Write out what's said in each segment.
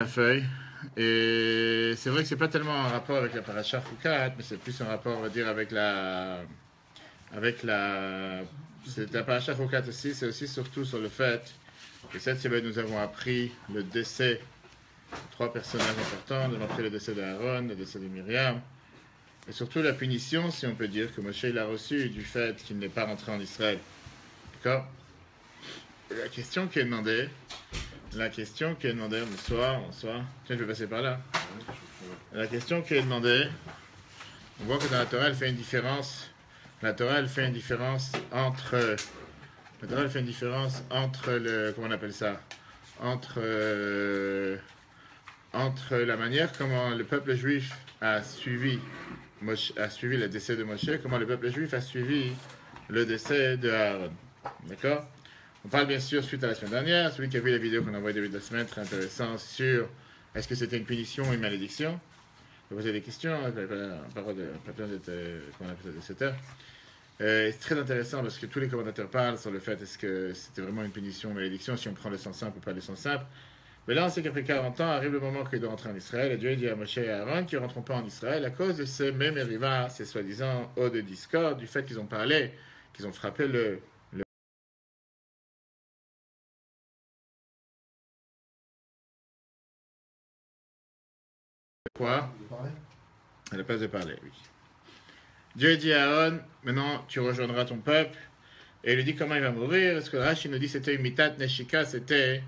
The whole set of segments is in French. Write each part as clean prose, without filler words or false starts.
La feuille. Et c'est vrai que c'est pas tellement un rapport avec la paracha Foukat, mais c'est plus un rapport, on va dire, avec la. C'est la paracha Foukat aussi, c'est aussi surtout sur le fait que cette semaine nous avons appris le décès de trois personnages importants. Nous avons appris le décès d'Aaron, le décès de Myriam, et surtout la punition, si on peut dire, que Moshe il a reçue du fait qu'il n'est pas rentré en Israël. D'accord? La question qui est demandée. Bonsoir. Tiens, je vais passer par là. La question qui est demandée, on voit que dans la Torah, elle fait une différence. La Torah, elle fait une différence entre le, comment on appelle ça, entre la manière comment le peuple juif a suivi le décès de Moshe, comment le peuple juif a suivi le décès de Aaron. D'accord? On parle bien sûr suite à la semaine dernière, celui qui a vu la vidéo qu'on a envoyée début de la semaine, très intéressant, sur est-ce que c'était une punition ou une malédiction. Je vais poser des questions, pas besoin d'être, comment on appelle ça, de 7 heures. C'est très intéressant parce que tous les commentateurs parlent sur le fait est-ce que c'était vraiment une punition ou une malédiction, si on prend le sens simple ou pas le sens simple. Mais là, on sait qu'après 40 ans, arrive le moment qu'il doit rentrer en Israël, et Dieu dit à Moshe et à Aaron qu'ils ne rentreront pas en Israël à cause de ces mêmes rivats, ces soi-disant eaux de discorde, du fait qu'ils ont parlé, qu'ils ont frappé le quoi à la place de parler, oui. Dieu dit à Aaron, maintenant tu rejoindras ton peuple, et il lui dit comment il va mourir, parce que Rashi nous dit que c'était une mitat neshika, c'était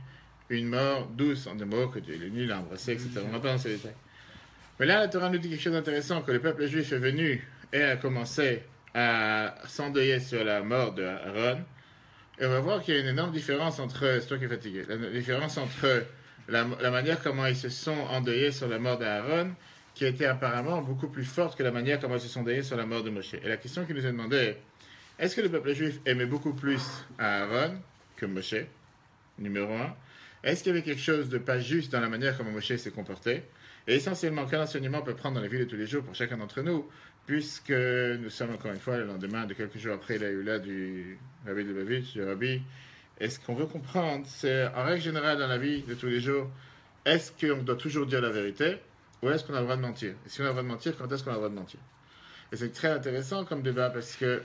une mort douce, en deux mots, que Dieu l'a embrassé, etc. On va pas dans ces détails. Mais là, la Torah nous dit quelque chose d'intéressant, que le peuple juif est venu et a commencé à s'endeuiller sur la mort de Aaron, et on va voir qu'il y a une énorme différence entre, c'est toi qui es fatigué, la différence entre la manière comment ils se sont endeuillés sur la mort d'Aaron, qui était apparemment beaucoup plus forte que la manière comment ils se sont endeuillés sur la mort de Moshe. Et la question qui nous est demandée, est-ce que le peuple juif aimait beaucoup plus Aaron que Moshe, numéro un? Est-ce qu'il y avait quelque chose de pas juste dans la manière comment Moshe s'est comporté? Et essentiellement, quel enseignement on peut prendre dans la vie de tous les jours pour chacun d'entre nous, puisque nous sommes encore une fois le lendemain de quelques jours après la Hula du Rabbi Lubavitch, du Rabbi. Est-ce qu'on veut comprendre, c'est en règle générale dans la vie de tous les jours, est-ce qu'on doit toujours dire la vérité ou est-ce qu'on a le droit de mentir? Et si on a le droit de mentir, quand est-ce qu'on a le droit de mentir? Et c'est très intéressant comme débat parce que,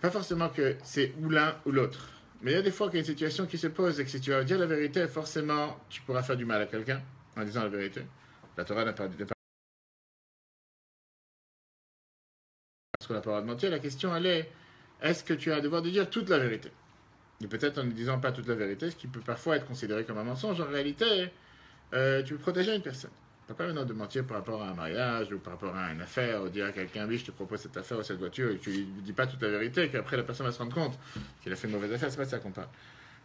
pas forcément que c'est ou l'un ou l'autre, mais il y a des fois qu'il y a une situation qui se pose et que si tu vas dire la vérité, forcément, tu pourras faire du mal à quelqu'un en disant la vérité. La Torah n'a pas parce qu'on n'a pas le droit de mentir. La question, elle est, est-ce que tu as le devoir de dire toute la vérité? Et peut-être en ne disant pas toute la vérité, ce qui peut parfois être considéré comme un mensonge, en réalité, tu veux protéger une personne. Tu n'as pas maintenant de mentir par rapport à un mariage ou par rapport à une affaire, ou dire à quelqu'un, oui, je te propose cette affaire ou cette voiture, et tu ne lui dis pas toute la vérité, qu'après la personne va se rendre compte qu'il a fait une mauvaise affaire, c'est pas de ça qu'on parle.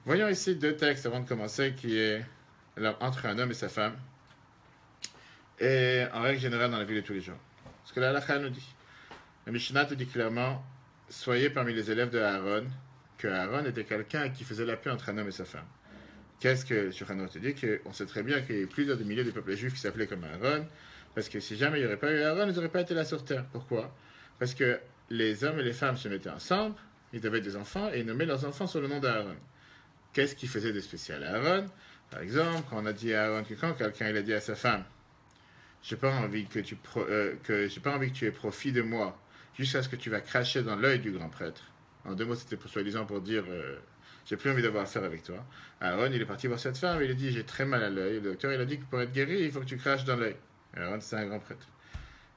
Voyons ici deux textes avant de commencer, qui est entre un homme et sa femme, et en règle générale dans la vie de tous les jours. Ce que la halakha nous dit. La Mishnah te dit clairement, soyez parmi les élèves de Aaron, que Aaron était quelqu'un qui faisait la paix entre un homme et sa femme. Qu'est-ce que le Shulchan Aruch te dit? Qu'on sait très bien qu'il y a plusieurs milliers de peuples juifs qui s'appelaient comme Aaron, parce que si jamais il n'y aurait pas eu Aaron, ils n'auraient pas été là sur terre. Pourquoi? Parce que les hommes et les femmes se mettaient ensemble, ils avaient des enfants, et ils nommaient leurs enfants sur le nom d'Aaron. Qu'est-ce qui faisait de spécial à Aaron? Par exemple, quand on a dit à Aaron que quand quelqu'un il a dit à sa femme, j'ai pas envie que j'ai pas envie que tu aies profit de moi, jusqu'à ce que tu vas cracher dans l'œil du grand prêtre. En deux mots, c'était soi-disant pour dire j'ai plus envie d'avoir affaire avec toi. Aaron, il est parti voir cette femme, il a dit j'ai très mal à l'œil. Le docteur, il a dit que pour être guéri, il faut que tu craches dans l'œil. Aaron, c'est un grand prêtre.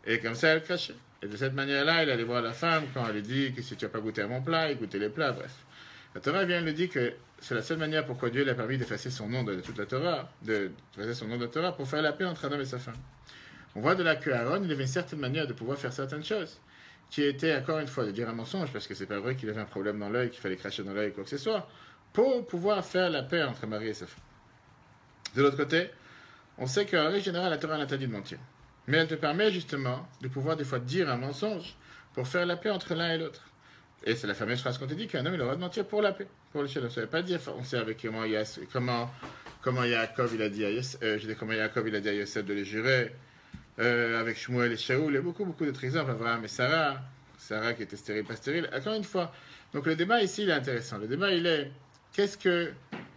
Et comme ça, elle crachait. Et de cette manière-là, il allait voir la femme quand elle lui dit que si tu n'as pas goûté à mon plat, il goûtait les plats, bref. La Torah vient lui dire que c'est la seule manière pourquoi Dieu lui a permis d'effacer son nom de toute la Torah, d'effacer son nom de la Torah pour faire la paix entre un homme et sa femme. On voit de là que Aaron, il avait une certaine manière de pouvoir faire certaines choses, qui était, encore une fois, de dire un mensonge, parce que c'est pas vrai qu'il avait un problème dans l'œil, qu'il fallait cracher dans l'œil, quoi que ce soit, pour pouvoir faire la paix entre Marie et sa femme. De l'autre côté, on sait qu'en règle générale, la Torah l'interdit de mentir. Mais elle te permet justement de pouvoir des fois dire un mensonge pour faire la paix entre l'un et l'autre. Et c'est la fameuse phrase qu'on te dit qu'un homme il aura de mentir pour la paix, pour le shalom. Ça ne veut pas dire, on sait avec comment Yaakov il a dit à Yosef, comment Yaakov il a dit à Yosef de les jurer, avec Shmuel et Shaoul, il y a beaucoup d'autres exemples, Abraham et Sarah qui était stérile, pas stérile. Encore une fois, donc le débat ici il est intéressant. Le débat il est,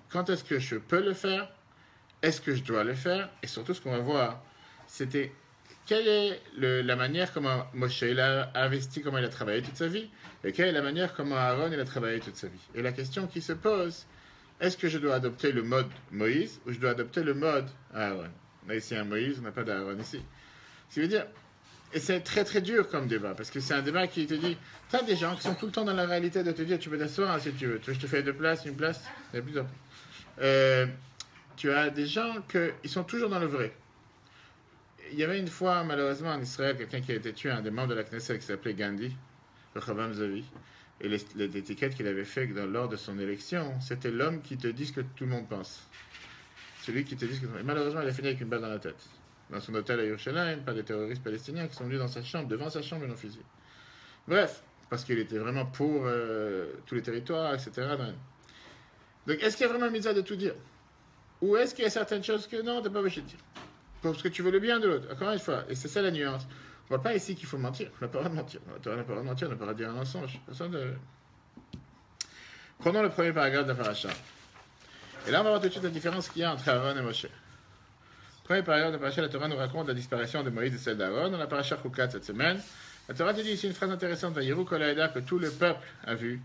quand est-ce que je peux le faire? est-ce que je dois le faire? Et surtout, ce qu'on va voir, c'était quelle est la manière comment Moshe il a investi, comment il a travaillé toute sa vie, et quelle est la manière comment Aaron il a travaillé toute sa vie. Et la question qui se pose, est-ce que je dois adopter le mode Moïse ou je dois adopter le mode Aaron? On a ici un Moïse, on n'a pas d'Aaron ici. Ce qui veut dire, et c'est très très dur comme débat, parce que c'est un débat qui te dit, tu as des gens qui sont tout le temps dans la réalité de te dire, tu peux t'asseoir hein, si tu veux, je te fais 2 places, une place, il y a plusieurs. Tu as des gens qui sont toujours dans le vrai. Il y avait une fois, malheureusement, en Israël, quelqu'un qui a été tué, un des membres de la Knesset qui s'appelait Gandhi, le Chavam Zavi, et l'étiquette qu'il avait fait lors de son élection, c'était l'homme qui te dit ce que tout le monde pense. Celui qui te dit ce que... Et malheureusement, il a fini avec une balle dans la tête. Dans son hôtel à Yerushalayim, par des terroristes palestiniens qui sont venus dans sa chambre, devant sa chambre, et l'ont fusillé. Bref, parce qu'il était vraiment pour tous les territoires, etc. Donc, est-ce qu'il y a vraiment une mitzvah de tout dire? Ou est-ce qu'il y a certaines choses que non, tu n'es pas obligé de dire? Parce que tu veux le bien de l'autre. Encore une fois, et c'est ça la nuance. On ne voit pas ici qu'il faut mentir. On n'a pas le droit de mentir. On n'a pas le droit de mentir, on n'a pas le droit de dire un mensonge. Prenons le premier paragraphe de la paracha. Et là, on va voir tout de suite la différence qu'il y a entre Aaron et Moshe. Le premier paragraphe de la paracha, la Torah nous raconte la disparition de Moïse et celle d'Aaron. Dans la paracha Chukat cette semaine, la Torah te dit ici une phrase intéressante dans Yeru Kol Haeda que tout le peuple a vu.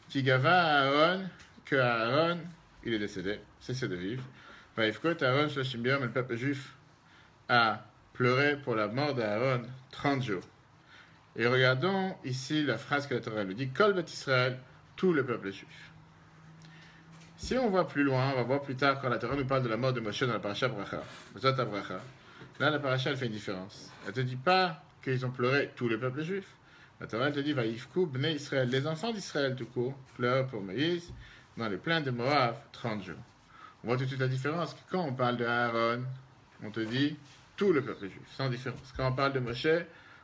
Tigava Aaron, que Aaron, il est décédé, cessé de vivre. Vaïfkot Aaron, Shloshim Yom, le peuple juif a pleuré pour la mort d'Aaron 30 jours. Et regardons ici la phrase que la Torah nous dit, Kol Bet Israël, tout le peuple juif. Si on voit plus loin, on va voir plus tard quand la Torah nous parle de la mort de Moshe dans la paracha Bracha, Bracha. Là, la paracha, elle fait une différence. Elle ne te dit pas qu'ils ont pleuré tout le peuple juif. La Torah, elle te dit, Vaïfkou, Bnei Israël, les enfants d'Israël tout court, pleurent pour Moïse dans les plaines de Moab 30 jours. On voit tout de suite la différence. Quand on parle de Aaron, on te dit tout le peuple juif, sans différence. Quand on parle de Moshe,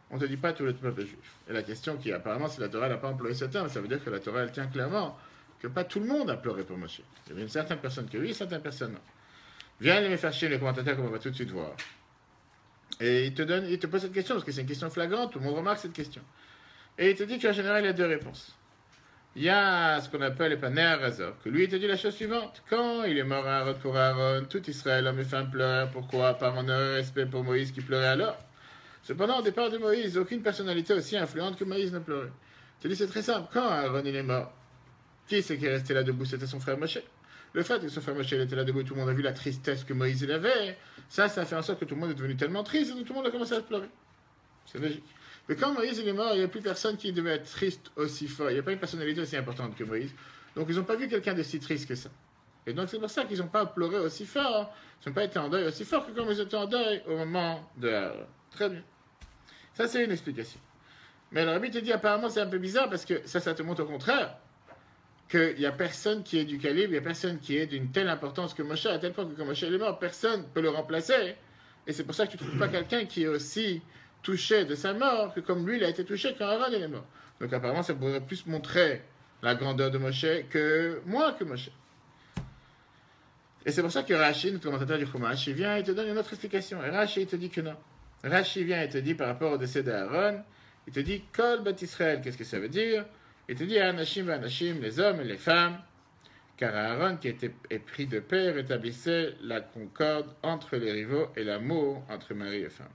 on ne te dit pas tout le peuple juif. Et la question qui est apparemment, si la Torah n'a pas employé ce terme, ça veut dire que la Torah, elle tient clairement que pas tout le monde a pleuré pour Moshe. Il y avait une certaine personne qui oui, certaines personnes non. Viens les faire chier les commentateurs qu'on va tout de suite voir. Et il te pose cette question, parce que c'est une question flagrante, tout le monde remarque cette question. Et il te dit qu'en général, il y a 2 réponses. Il y a ce qu'on appelle les Paner Razor, que lui, il te dit la chose suivante. Quand il est mort pour Aaron, tout Israël, hommes et femmes, pleurent. Pourquoi? Par honneur et respect pour Moïse qui pleurait alors. Cependant, au départ de Moïse, aucune personnalité aussi influente que Moïse ne pleurait. Il te dit, c'est très simple. Quand Aaron, il est mort, qui c'est qui est resté là debout? C'était son frère Moshe. Le fait que son frère Moshe était là debout, tout le monde a vu la tristesse que Moïse il avait. Ça fait en sorte que tout le monde est devenu tellement triste et tout le monde a commencé à pleurer. C'est logique. Mais quand Moïse il est mort, il n'y a plus personne qui devait être triste aussi fort. Il n'y a pas une personnalité aussi importante que Moïse. Donc ils n'ont pas vu quelqu'un de si triste que ça. Et donc c'est pour ça qu'ils n'ont pas pleuré aussi fort. Ils n'ont pas été en deuil aussi fort que comme ils étaient en deuil au moment de Aaron. Très bien. Ça c'est une explication. Mais le Rabbi te dit apparemment c'est un peu bizarre parce que ça te montre au contraire qu'il n'y a personne qui est du calibre, il n'y a personne qui est d'une telle importance que Moshe, à tel point que quand Moshe est mort, personne ne peut le remplacer. Et c'est pour ça que tu ne trouves pas quelqu'un qui est aussi touché de sa mort que comme lui, il a été touché quand Aaron est mort. Donc apparemment, ça pourrait plus montrer la grandeur de Moshe que moi que Moshe. Et c'est pour ça que Rashi, notre commentateur du Chumash, il vient et te donne une autre explication. Et Rashi, il te dit que non. Rashi vient et te dit par rapport au décès d'Aaron, il te dit Kol Bat Israël, qu'est-ce que ça veut dire? Il te dit Anashim Vanashim, les hommes et les femmes, car Aaron, qui était épris de paix, rétablissait la concorde entre les rivaux et l'amour entre mari et femme.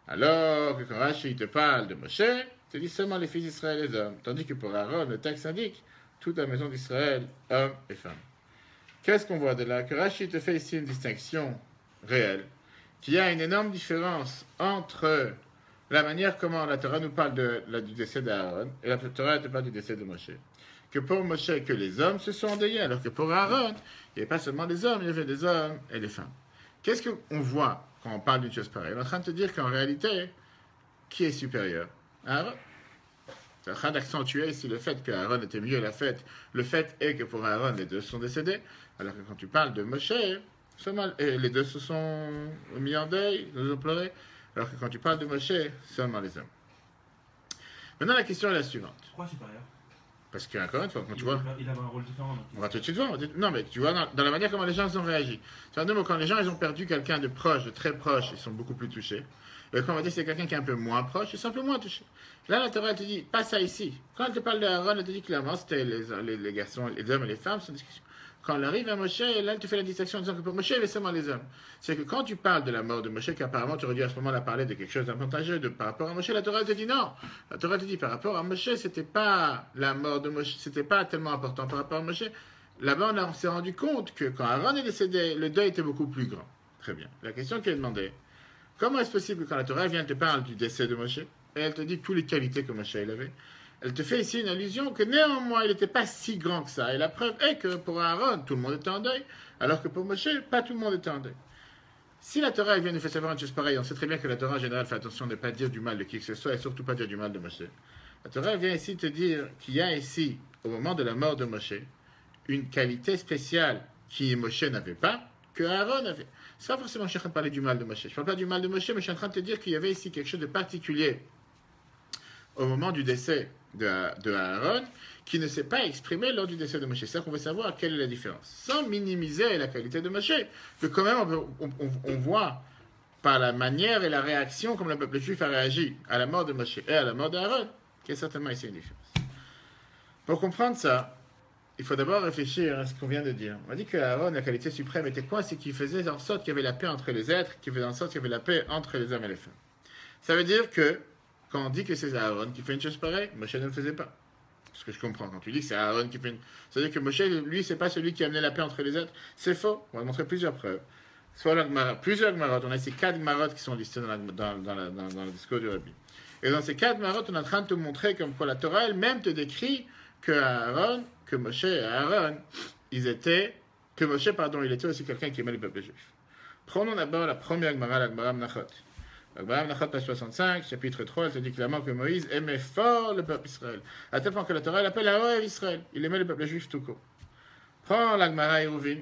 Alors que quand Rashi te parle de Moshe, il te dit seulement les fils d'Israël et les hommes, tandis que pour Aaron, le texte indique toute la maison d'Israël, hommes et femmes. Qu'est-ce qu'on voit de là? Que Rashi te fait ici une distinction réelle, qu'il y a une énorme différence entre la manière comment la Torah nous parle du décès d'Aaron et la Torah te parle du décès de Moshe. Que pour Moshe, que les hommes se sont endeuillés, alors que pour Aaron, il n'y avait pas seulement des hommes, il y avait des hommes et des femmes. Qu'est-ce qu'on voit quand on parle d'une chose pareille? On est en train de te dire qu'en réalité, qui est supérieur? Aaron. C'est en train d'accentuer ici le fait qu'Aaron était mieux la fête. Le fait est que pour Aaron, les deux sont décédés, alors que quand tu parles de Moshe, les deux se sont mis en deuil, ils ont pleuré. Alors que quand tu parles de Moshe, seulement les hommes. Maintenant, la question est la suivante. Pourquoi supérieur? Parce qu'encore une fois, quand tu vois... Il avait un rôle différent. Donc... On va tout de suite voir. Non, mais tu vois, dans la manière comment les gens ont réagi. C'est-à-dire, quand les gens ils ont perdu quelqu'un de proche, de très proche, ils sont beaucoup plus touchés. Et quand on va dire que c'est quelqu'un qui est un peu moins proche, ils sont un peu moins touchés. Là, la Torah te dit, pas ça ici. Quand elle te parle d'Aaron, elle te dit clairement, c'était les garçons, les hommes et les femmes, c'est une discussion. quand on arrive à Moshe, là, tu fais la distinction en disant que pour Moshe, il y avait seulement les hommes. C'est que quand tu parles de la mort de Moshe, qu'apparemment tu aurais dû à ce moment-là parler de quelque chose d'avantageux par rapport à Moshe, la Torah te dit non. La Torah te dit par rapport à Moshe, c'était pas la mort de Moshe, c'était pas tellement important par rapport à Moshe. Là-bas, on s'est rendu compte que quand Aaron est décédé, le deuil était beaucoup plus grand. Très bien. La question qui est demandée, comment est-ce possible que quand la Torah vient te parler du décès de Moshe, et elle te dit toutes les qualités que Moshe il avait, elle te fait ici une allusion que néanmoins il n'était pas si grand que ça. Et la preuve est que pour Aaron, tout le monde était en deuil, alors que pour Moshe, pas tout le monde était en deuil. Si la Torah vient nous faire savoir une chose pareille, on sait très bien que la Torah en général fait attention de ne pas dire du mal de qui que ce soit et surtout pas dire du mal de Moshe. La Torah vient ici te dire qu'il y a ici, au moment de la mort de Moshe, une qualité spéciale qui Moshe n'avait pas, que Aaron avait. C'est pas forcément que je suis en train de parler du mal de Moshe. Je ne parle pas du mal de Moshe, mais je suis en train de te dire qu'il y avait ici quelque chose de particulier au moment du décès de Aaron, qui ne s'est pas exprimé lors du décès de Moshe. C'est ça qu'on veut savoir quelle est la différence. Sans minimiser la qualité de Moshe, que quand même on voit par la manière et la réaction comme le peuple juif a réagi à la mort de Moshe et à la mort d'Aaron, qu'il y a certainement ici une différence. Pour comprendre ça, il faut d'abord réfléchir à ce qu'on vient de dire. On a dit que Aaron, la qualité suprême, était quoi? C'est qu'il faisait en sorte qu'il y avait la paix entre les êtres, qu'il faisait en sorte qu'il y avait la paix entre les hommes et les femmes. Ça veut dire que quand on dit que c'est Aaron qui fait une chose pareille, Moshe ne le faisait pas. C'est ce que je comprends. Quand tu dis que c'est Aaron qui fait une... Ça veut dire que Moshe, lui, c'est pas celui qui a amené la paix entre les êtres. C'est faux. On va montrer plusieurs preuves. Soit plusieurs Gmarot. On a ces 4 Gmarot qui sont listés dans le discours du Rabbi. Et dans ces 4 Gmarot, on est en train de te montrer comme quoi la Torah elle-même te décrit que Aaron, que Moshe et Aaron, il était aussi quelqu'un qui aimait le peuple juif. Prenons d'abord la première Gemara, la Gemara Menachot. La Gemara Menachot, page 65, chapitre 3, elle te dit clairement que Moïse aimait fort le peuple Israël. À tel point que la Torah l'appelle Aohev Israël. Il aimait le peuple juif tout court. Prends la Gemara Eruvin.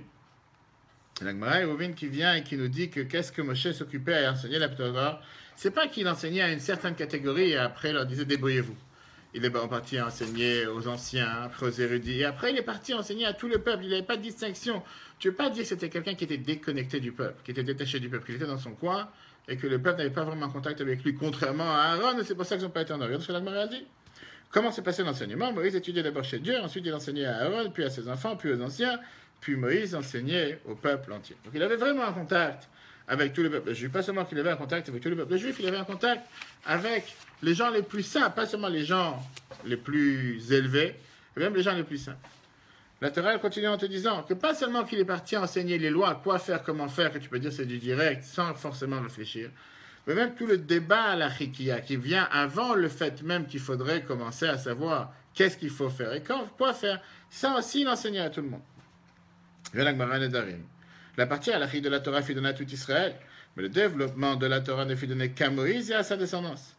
La Gemara Eruvin qui vient et qui nous dit que qu'est-ce que Moshe s'occupait à enseigner la Torah. C'est pas qu'il enseignait à une certaine catégorie et après leur disait débrouillez-vous. Il est parti enseigner aux anciens, après aux érudits, et après il est parti enseigner à tout le peuple. Il n'avait pas de distinction. Tu ne veux pas dire que c'était quelqu'un qui était déconnecté du peuple, qui était détaché du peuple, qui était dans son coin, et que le peuple n'avait pas vraiment contact avec lui, contrairement à Aaron, et c'est pour ça qu'ils n'ont pas été en Orient. Regarde ce que la Gemara a dit. Comment s'est passé l'enseignement? Moïse étudiait d'abord chez Dieu, ensuite il enseignait à Aaron, puis à ses enfants, puis aux anciens, puis Moïse enseignait au peuple entier. Donc il avait vraiment un contact avec tout le peuple juif. Pas seulement qu'il avait un contact avec tout le peuple juif, il avait un contact avec les gens les plus saints, pas seulement les gens les plus élevés, mais même les gens les plus saints. La Torah continue en te disant que pas seulement qu'il est parti enseigner les lois, quoi faire, comment faire, que tu peux dire c'est du direct, sans forcément réfléchir, mais même tout le débat à la chikia qui vient avant le fait même qu'il faudrait commencer à savoir qu'est-ce qu'il faut faire et quoi faire, ça aussi il enseignait à tout le monde. La partie à la de la Torah fut donnée à tout Israël, mais le développement de la Torah ne fut donné qu'à Moïse et à sa descendance.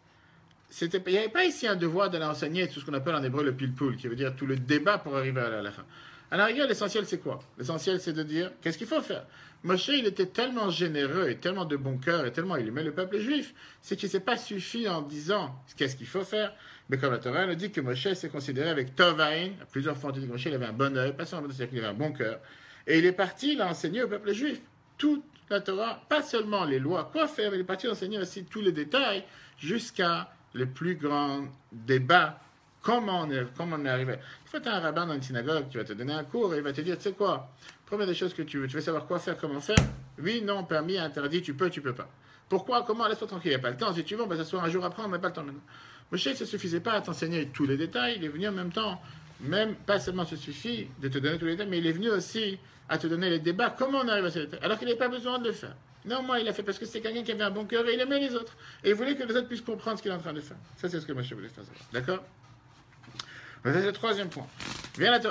Il n'y avait pas ici un devoir d'aller enseigner tout ce qu'on appelle en hébreu le pilpoul, qui veut dire tout le débat pour arriver à la halakha. À la rigueur, l'essentiel c'est quoi? L'essentiel c'est de dire qu'est-ce qu'il faut faire. Moshe, il était tellement généreux et tellement de bon cœur et tellement il aimait le peuple juif, c'est qu'il ne s'est pas suffi en disant qu'est-ce qu'il faut faire. Mais comme la Torah nous dit que Moshe s'est considéré avec Tovain, plusieurs fois on dit que Moshe il avait un bon œil, pas seulement qu'il avait un bon cœur, et il est parti, il a enseigné au peuple juif toute la Torah, pas seulement les lois, quoi faire, mais il est parti enseigner aussi tous les détails jusqu'à les plus grands débats. Comment on est arrivé? Il faut être un rabbin dans une synagogue qui va te donner un cours et il va te dire, tu sais quoi, première des choses que tu veux savoir quoi faire, comment faire. Oui, non, permis, interdit, tu peux pas. Pourquoi? Comment? Laisse-toi tranquille, il n'y a pas le temps. Si tu veux, on va s'asseoir un jour après, on n'a pas le temps maintenant. Moshe, ça ne suffisait pas à t'enseigner tous les détails, il est venu en même temps, même pas seulement se suffit de te donner tous les détails, mais il est venu aussi à te donner les débats, comment on arrive à ces détails, alors qu'il n'avait pas besoin de le faire. Non, moi, il a fait parce que c'est quelqu'un qui avait un bon cœur et il aimait les autres. Et il voulait que les autres puissent comprendre ce qu'il est en train de faire. Ça, c'est ce que Moshe voulait faire. D'accord? C'est le troisième point.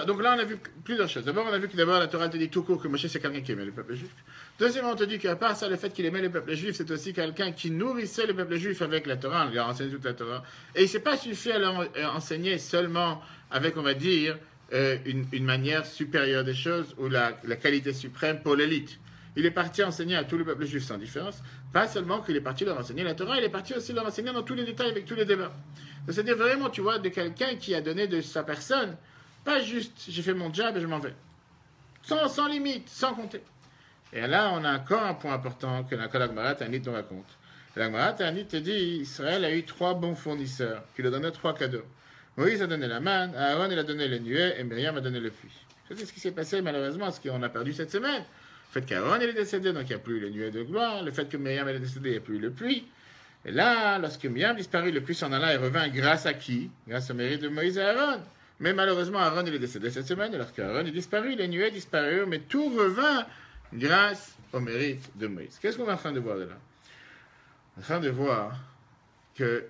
Donc là, on a vu plusieurs choses. D'abord, on a vu que la Torah te dit tout court que Moshe, c'est quelqu'un qui aimait le peuple juif. Deuxièmement, on te dit qu'à part ça, le fait qu'il aimait le peuple juif, c'est aussi quelqu'un qui nourrissait le peuple juif avec la Torah. On lui a enseigné toute la Torah. Et il ne s'est pas suffi à leur enseigner seulement avec, on va dire, une manière supérieure des choses ou la qualité suprême pour l'élite. Il est parti enseigner à tout le peuple juif sans différence. Pas seulement qu'il est parti leur enseigner la Torah, il est parti aussi leur enseigner dans tous les détails avec tous les débats. C'est-à-dire vraiment, tu vois, de quelqu'un qui a donné de sa personne, pas juste j'ai fait mon job et je m'en vais. Sans limite, sans compter. Et là, on a encore un point important que la Gemara Ta'anit nous raconte. La Gemara Ta'anit te dit Israël a eu 3 bons fournisseurs qui lui donnaient 3 cadeaux. Moïse a donné la manne, Aaron il a donné les nuées et Myriam a donné le puits. C'est ce qui s'est passé malheureusement, ce qu'on a perdu cette semaine. Le fait qu'Aaron est décédé, donc il n'y a plus les nuées de gloire. Le fait que Myriam est décédée, il n'y a plus le pluie. Et là, lorsque Myriam disparut, le pluie s'en alla et revint grâce à qui? Grâce au mérite de Moïse et Aaron. Mais malheureusement, Aaron il est décédé cette semaine, alors qu'Aaron est disparu, les nuées disparurent, mais tout revint grâce au mérite de Moïse. Qu'est-ce qu'on est en train de voir de là? On est en train de voir que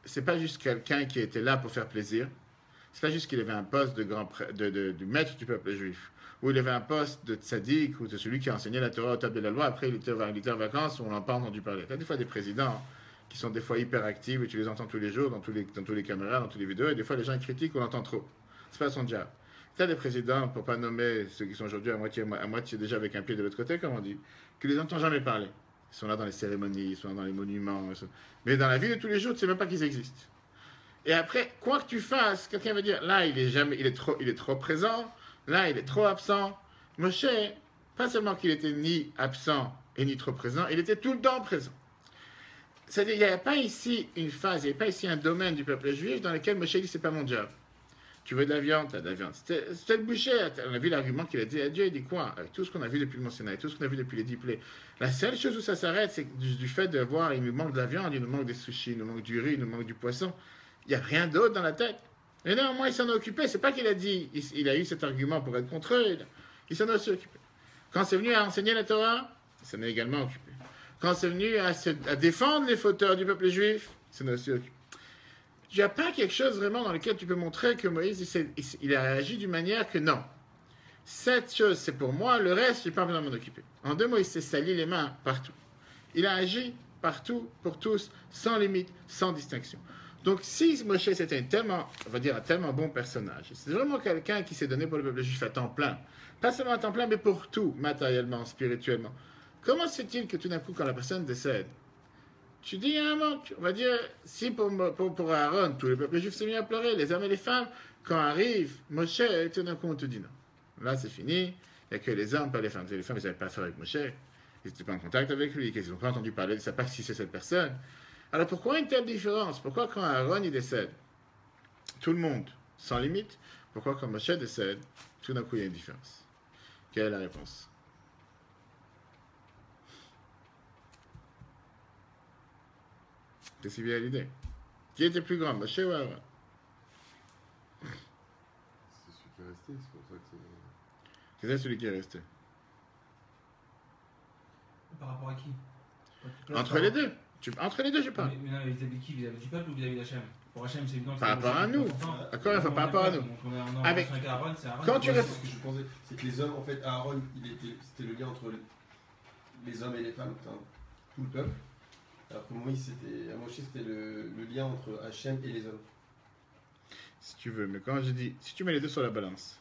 c'est pas juste quelqu'un qui était là pour faire plaisir, c'est pas juste qu'il avait un poste de maître du peuple juif, ou il avait un poste de tzaddik, ou de celui qui enseignait la Torah au top de la loi, après il était en vacances, on n'en a pas entendu parler. Il y a des fois des présidents qui sont des fois hyper actifs, et tu les entends tous les jours, dans tous les caméras, dans toutes les vidéos, et des fois les gens critiquent, on l'entend trop. C'est pas son job. Tu as des présidents, pour pas nommer ceux qui sont aujourd'hui à moitié déjà avec un pied de l'autre côté, comme on dit, que les entends jamais parler. Ils sont là dans les cérémonies, ils sont là dans les monuments, mais dans la vie de tous les jours, tu sais même pas qu'ils existent. Et après, quoi que tu fasses, quelqu'un va dire, là, il est trop présent, là, il est trop absent. Moshe, pas seulement qu'il était ni absent et ni trop présent, il était tout le temps présent. C'est-à-dire, il n'y a pas ici une phase, il n'y a pas ici un domaine du peuple juif dans lequel Moshe dit, c'est pas mon job. Tu veux de la viande, tu as de la viande. C'était le boucher. On a vu l'argument qu'il a dit à Dieu. Il dit quoi? Avec tout ce qu'on a vu depuis le Mont Sinaï, tout ce qu'on a vu depuis les 10 plaies. La seule chose où ça s'arrête, c'est du fait de voir, il nous manque de la viande, il nous manque des sushis, il nous manque du riz, il nous manque du poisson. Il n'y a rien d'autre dans la tête. Et néanmoins, il s'en a occupé. C'est pas qu'il a dit, il a eu cet argument pour être contre eux. Il s'en a aussi occupé. Quand c'est venu à enseigner la Torah, il s'en a également occupé. Quand c'est venu à défendre les fauteurs du peuple juif, il s'en a aussi occupé. Il n'y a pas quelque chose vraiment dans lequel tu peux montrer que Moïse, il a réagi d'une manière que non. Cette chose, c'est pour moi, le reste, je n'ai pas besoin de m'en occuper. En 2 mots, il s'est sali les mains partout. Il a agi partout, pour tous, sans limite, sans distinction. Donc, si Moshe, c'était un tellement bon personnage, c'est vraiment quelqu'un qui s'est donné pour le peuple juif à temps plein, pas seulement à temps plein, mais pour tout, matériellement, spirituellement. Comment se fait-il que tout d'un coup, quand la personne décède, tu dis, il y a un manque. On va dire, si pour Aaron, tout le peuple juif s'est mis à pleurer, les hommes et les femmes, quand arrive Moshe, tout d'un coup, on te dit non. Là, c'est fini. Il n'y a que les hommes, pas les femmes. Les femmes, ils n'avaient pas affaire avec Moshe. Ils n'étaient pas en contact avec lui. Ils n'ont pas entendu parler. Ils ne savent pas si c'est cette personne. Alors, pourquoi une telle différence? Pourquoi quand Aaron, il décède, tout le monde, sans limite? Pourquoi quand Moshe décède, tout d'un coup, il y a une différence? Quelle est la réponse? Qu'est-ce qui vient à l'idée? Qui était plus grand, Moshe ou Aaron? C'est celui qui est resté, c'est pour ça que c'est. C'est celui qui est resté. Par rapport à qui? Entre les deux. Entre les deux, je parle. Mais non, vis-à-vis de qui? Vis-à-vis du peuple ou vis-vis d'Hachem? Pour Hachem, c'est évident. Par rapport à nous. Encore une fois, par rapport à nous. Avec Aaron, c'est Aaron. Quand tu Ce que je pensais, c'est que les hommes, en fait, Aaron, c'était le lien entre les hommes et les femmes, enfin, tout le peuple. Alors que Moshe, c'était le lien entre Hachem et les hommes. Si tu veux, mais quand je dis, si tu mets les deux sur la balance,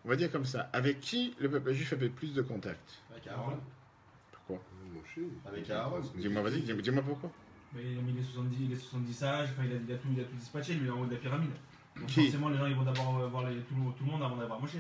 on va dire comme ça, avec qui le peuple juif avait plus de contact? Avec Aaron. Pourquoi? Moshe. Avec Aaron. Dis-moi, vas-y, dis-moi pourquoi. Mais il a mis les 70 sages, enfin, il a tout dispatché, lui, en haut de la pyramide. Donc Qui? forcément, les gens ils vont d'abord voir tout le monde avant d'avoir Moshe.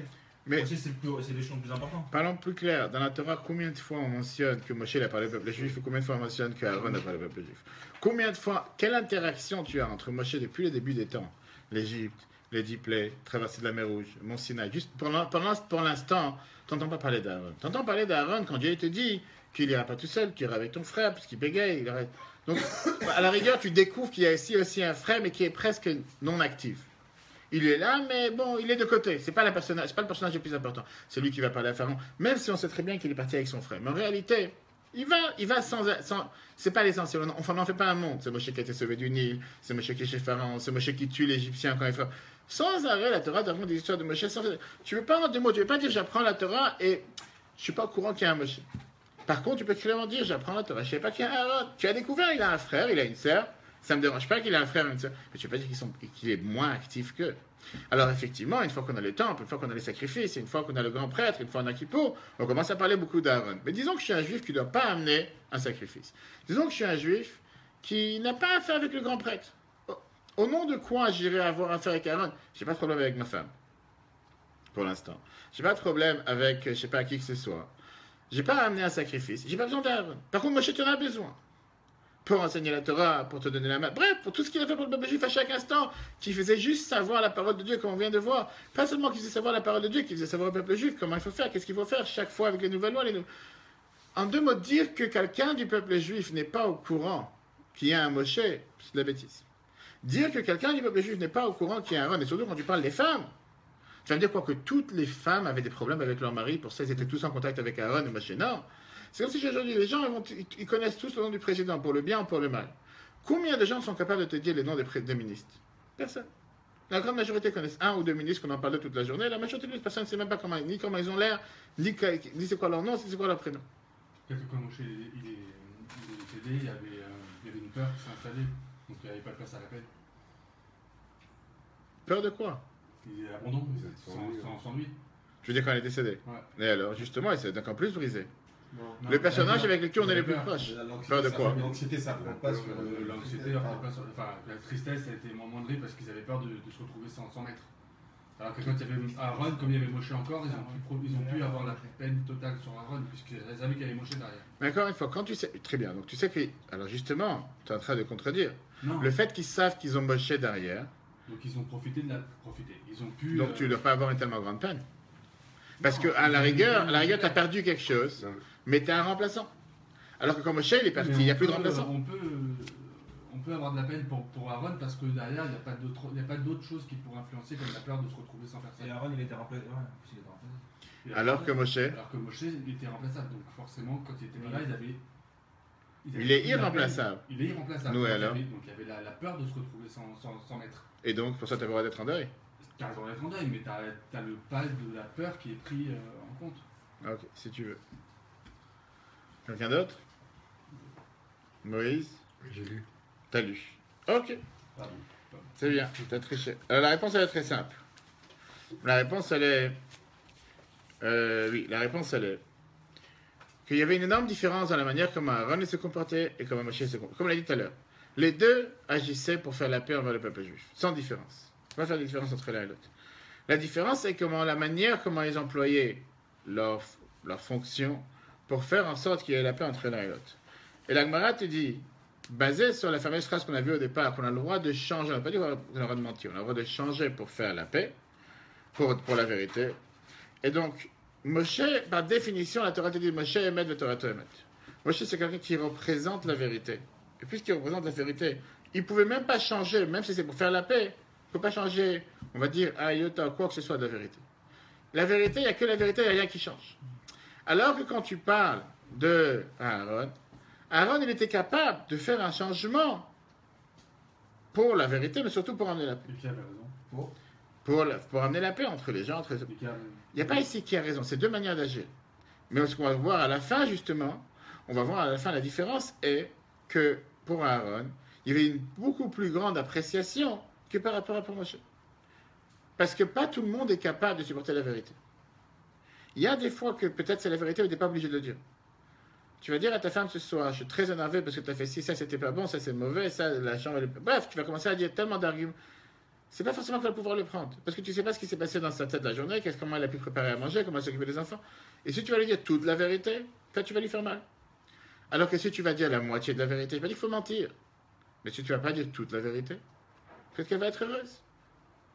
Mais Moshe, c'est l'échelon le plus important. parlons plus clair. Dans la Torah, combien de fois on mentionne que Moshe a parlé au peuple juif et combien de fois on mentionne qu'Aaron a parlé au peuple juif? Combien de fois, quelle interaction tu as entre Moshe depuis le début des temps? L'Égypte, les 10 plaies, traversée de la mer Rouge, Mont Sinaï. Juste pour l'instant, tu n'entends pas parler d'Aaron. Tu entends parler d'Aaron quand Dieu te dit qu'il n'ira pas tout seul, qu'il ira avec ton frère, puisqu'il bégaye. Donc, à la rigueur, tu découvres qu'il y a ici aussi un frère, mais qui est presque non actif. Il est là, mais bon, il est de côté. C'est pas le personnage le plus important. C'est lui qui va parler à Pharaon, même si on sait très bien qu'il est parti avec son frère. Mais en réalité, il va sans c'est pas l'essentiel. On n'en fait pas un monde. C'est Moshe qui a été sauvé du Nil, c'est Moshe qui est chez Pharaon, c'est Moshe qui tue l'Égyptien quand il fait. Sans arrêt, la Torah raconte des histoires de Moshe. Tu veux pas en 2 mots, tu veux pas dire j'apprends la Torah et je suis pas au courant qu'il y a un Moshe. Par contre, tu peux clairement dire j'apprends la Torah. Je sais pas qu'il y a un Aaron. Tu as découvert, il a un frère, il a une sœur. Ça me dérange pas qu'il ait un frère et une sœur, mais tu ne peux pas dire qu'il est moins actif qu'eux. Alors effectivement, une fois qu'on a le temple, une fois qu'on a les sacrifices, une fois qu'on a le grand prêtre, une fois qu'on a Kippour, on commence à parler beaucoup d'Aaron. Mais disons que je suis un juif qui ne doit pas amener un sacrifice. Disons que je suis un juif qui n'a pas affaire avec le grand prêtre. Au nom de quoi j'irai avoir affaire avec Aaron? Je n'ai pas de problème avec ma femme, pour l'instant. Je n'ai pas de problème avec, je ne sais pas, qui que ce soit. Je n'ai pas amené un sacrifice. Je n'ai pas besoin d'Aaron. Par contre, Moshe, tu en as besoin. pour enseigner la Torah, pour te donner la main. Bref, pour tout ce qu'il a fait pour le peuple juif à chaque instant, qui faisait juste savoir la parole de Dieu, comme on vient de voir. Pas seulement qu'il faisait savoir la parole de Dieu, qu'il faisait savoir au peuple juif comment il faut faire, qu'est-ce qu'il faut faire chaque fois avec les nouvelles lois. En deux mots, dire que quelqu'un du peuple juif n'est pas au courant qu'il y a un Moshe, c'est de la bêtise. Dire que quelqu'un du peuple juif n'est pas au courant qu'il y a un Aaron, et surtout quand tu parles des femmes, tu vas me dire quoi, que toutes les femmes avaient des problèmes avec leur mari, pour ça ils étaient tous en contact avec Aaron et Moshe. Non. C'est comme si aujourd'hui, les gens, ils connaissent tous le nom du président, pour le bien ou pour le mal. Combien de gens sont capables de te dire les noms des ministres? Personne. La grande majorité connaissent un ou deux ministres qu'on en parle toute la journée. La majorité des personnes ne sait même pas ni comment ils ont l'air, ni c'est quoi leur nom, ni c'est quoi leur prénom. Peut-être que quand Moshe il est décédé, il y avait une peur qui s'est installée. Donc il n'y avait pas de place à la paix. Peur de quoi? Il est abandon, sans lui. Je veux dire quand il est décédé. Ouais. Et alors, justement, il s'est encore plus brisé. Non. Le personnage avec lequel on est les plus proches. Peur de quoi? L'anxiété, ça prend pas sur l'anxiété, enfin, la tristesse a été moindrée parce qu'ils avaient peur de se retrouver sans maître. Alors que quand il y avait Aaron, comme il y avait Moshe encore, ils ont pu avoir la peine totale sur Aaron, puisqu'ils savaient qu'il y avait Moshe derrière. Mais encore une fois, quand tu sais. Très bien, donc tu sais que. Alors justement, tu es en train de contredire. Non. Le fait qu'ils savent qu'ils ont Moshe derrière. Donc ils ont profité de la. Ils ont pu. Donc tu ne dois pas avoir une tellement grande peine. Parce que à la rigueur, tu as perdu quelque chose, mais tu es un remplaçant. Alors que quand Moshe il est parti, il n'y a plus de remplaçant. On peut avoir de la peine pour Aaron parce que derrière, il n'y a pas d'autres choses qui pourraient influencer comme la peur de se retrouver sans personne. Et Aaron, il était remplacé. Ouais, il était remplacé. Alors que Moshe était remplaçable. Donc forcément, quand il était là, il est irremplaçable. Il est irremplaçable. Nous, alors. Donc il y avait la peur de se retrouver sans maître. Et donc, pour ça, tu as le droit d'être en deuil. Tu as raison d'être en deuil, mais tu as le pas de la peur qui est pris en compte. Ok, si tu veux. Quelqu'un d'autre? Moïse? J'ai lu. T'as lu. Ok, Pardon. c'est bien, t'as triché. Alors la réponse, elle est très simple. La réponse, elle est... oui, la réponse, elle est... qu'il y avait une énorme différence dans la manière comment Aaron se comportait et comment Moshe se comportait. Comme on l'a dit tout à l'heure. Les deux agissaient pour faire la paix envers le peuple juif, sans différence. On va faire la différence entre l'un et l'autre. La différence, c'est la manière comment ils employaient leur fonction pour faire en sorte qu'il y ait la paix entre l'un et l'autre. Et la Gemara te dit, basé sur la fameuse phrase qu'on a vue au départ, qu'on a le droit de changer, on n'a pas dit qu'on a le droit de mentir, on a le droit de changer pour faire la paix, pour la vérité. Et donc, Moshe, par définition, la Torah te dit, Moshe émet le Torah émet. Moshe, c'est quelqu'un qui représente la vérité. Et puisqu'il représente la vérité, il ne pouvait même pas changer, même si c'est pour faire la paix, il ne peut pas changer, on va dire, un iota ou quoi que ce soit de la vérité. La vérité, il n'y a que la vérité, il n'y a rien qui change. Alors que quand tu parles de Aaron, il était capable de faire un changement pour la vérité, mais surtout pour amener la paix. Et qui avait raison? Pour amener la paix entre les gens. Il n'y a pas ici qui a raison, c'est deux manières d'agir. Mais ce qu'on va voir à la fin, justement, on va voir à la fin la différence est que pour Aaron, il y avait une beaucoup plus grande appréciation que par rapport à Moshe. Parce que pas tout le monde est capable de supporter la vérité. Il y a des fois que peut-être c'est la vérité, mais tu n'es pas obligé de le dire. Tu vas dire à ta femme ce soir, je suis très énervé parce que tu as fait ci, ça c'était pas bon, ça c'est mauvais, ça la chambre elle est... Bref, tu vas commencer à dire tellement d'arguments. C'est pas forcément qu'elle va pouvoir le prendre. Parce que tu sais pas ce qui s'est passé dans sa tête la journée, comment elle a pu préparer à manger, comment elle s'occuper des enfants. Et si tu vas lui dire toute la vérité, peut-être tu vas lui faire mal. Alors que si tu vas dire la moitié de la vérité, je ne pas dire qu'il faut mentir. Mais si tu vas pas dire toute la vérité, peut-être qu'elle va être heureuse.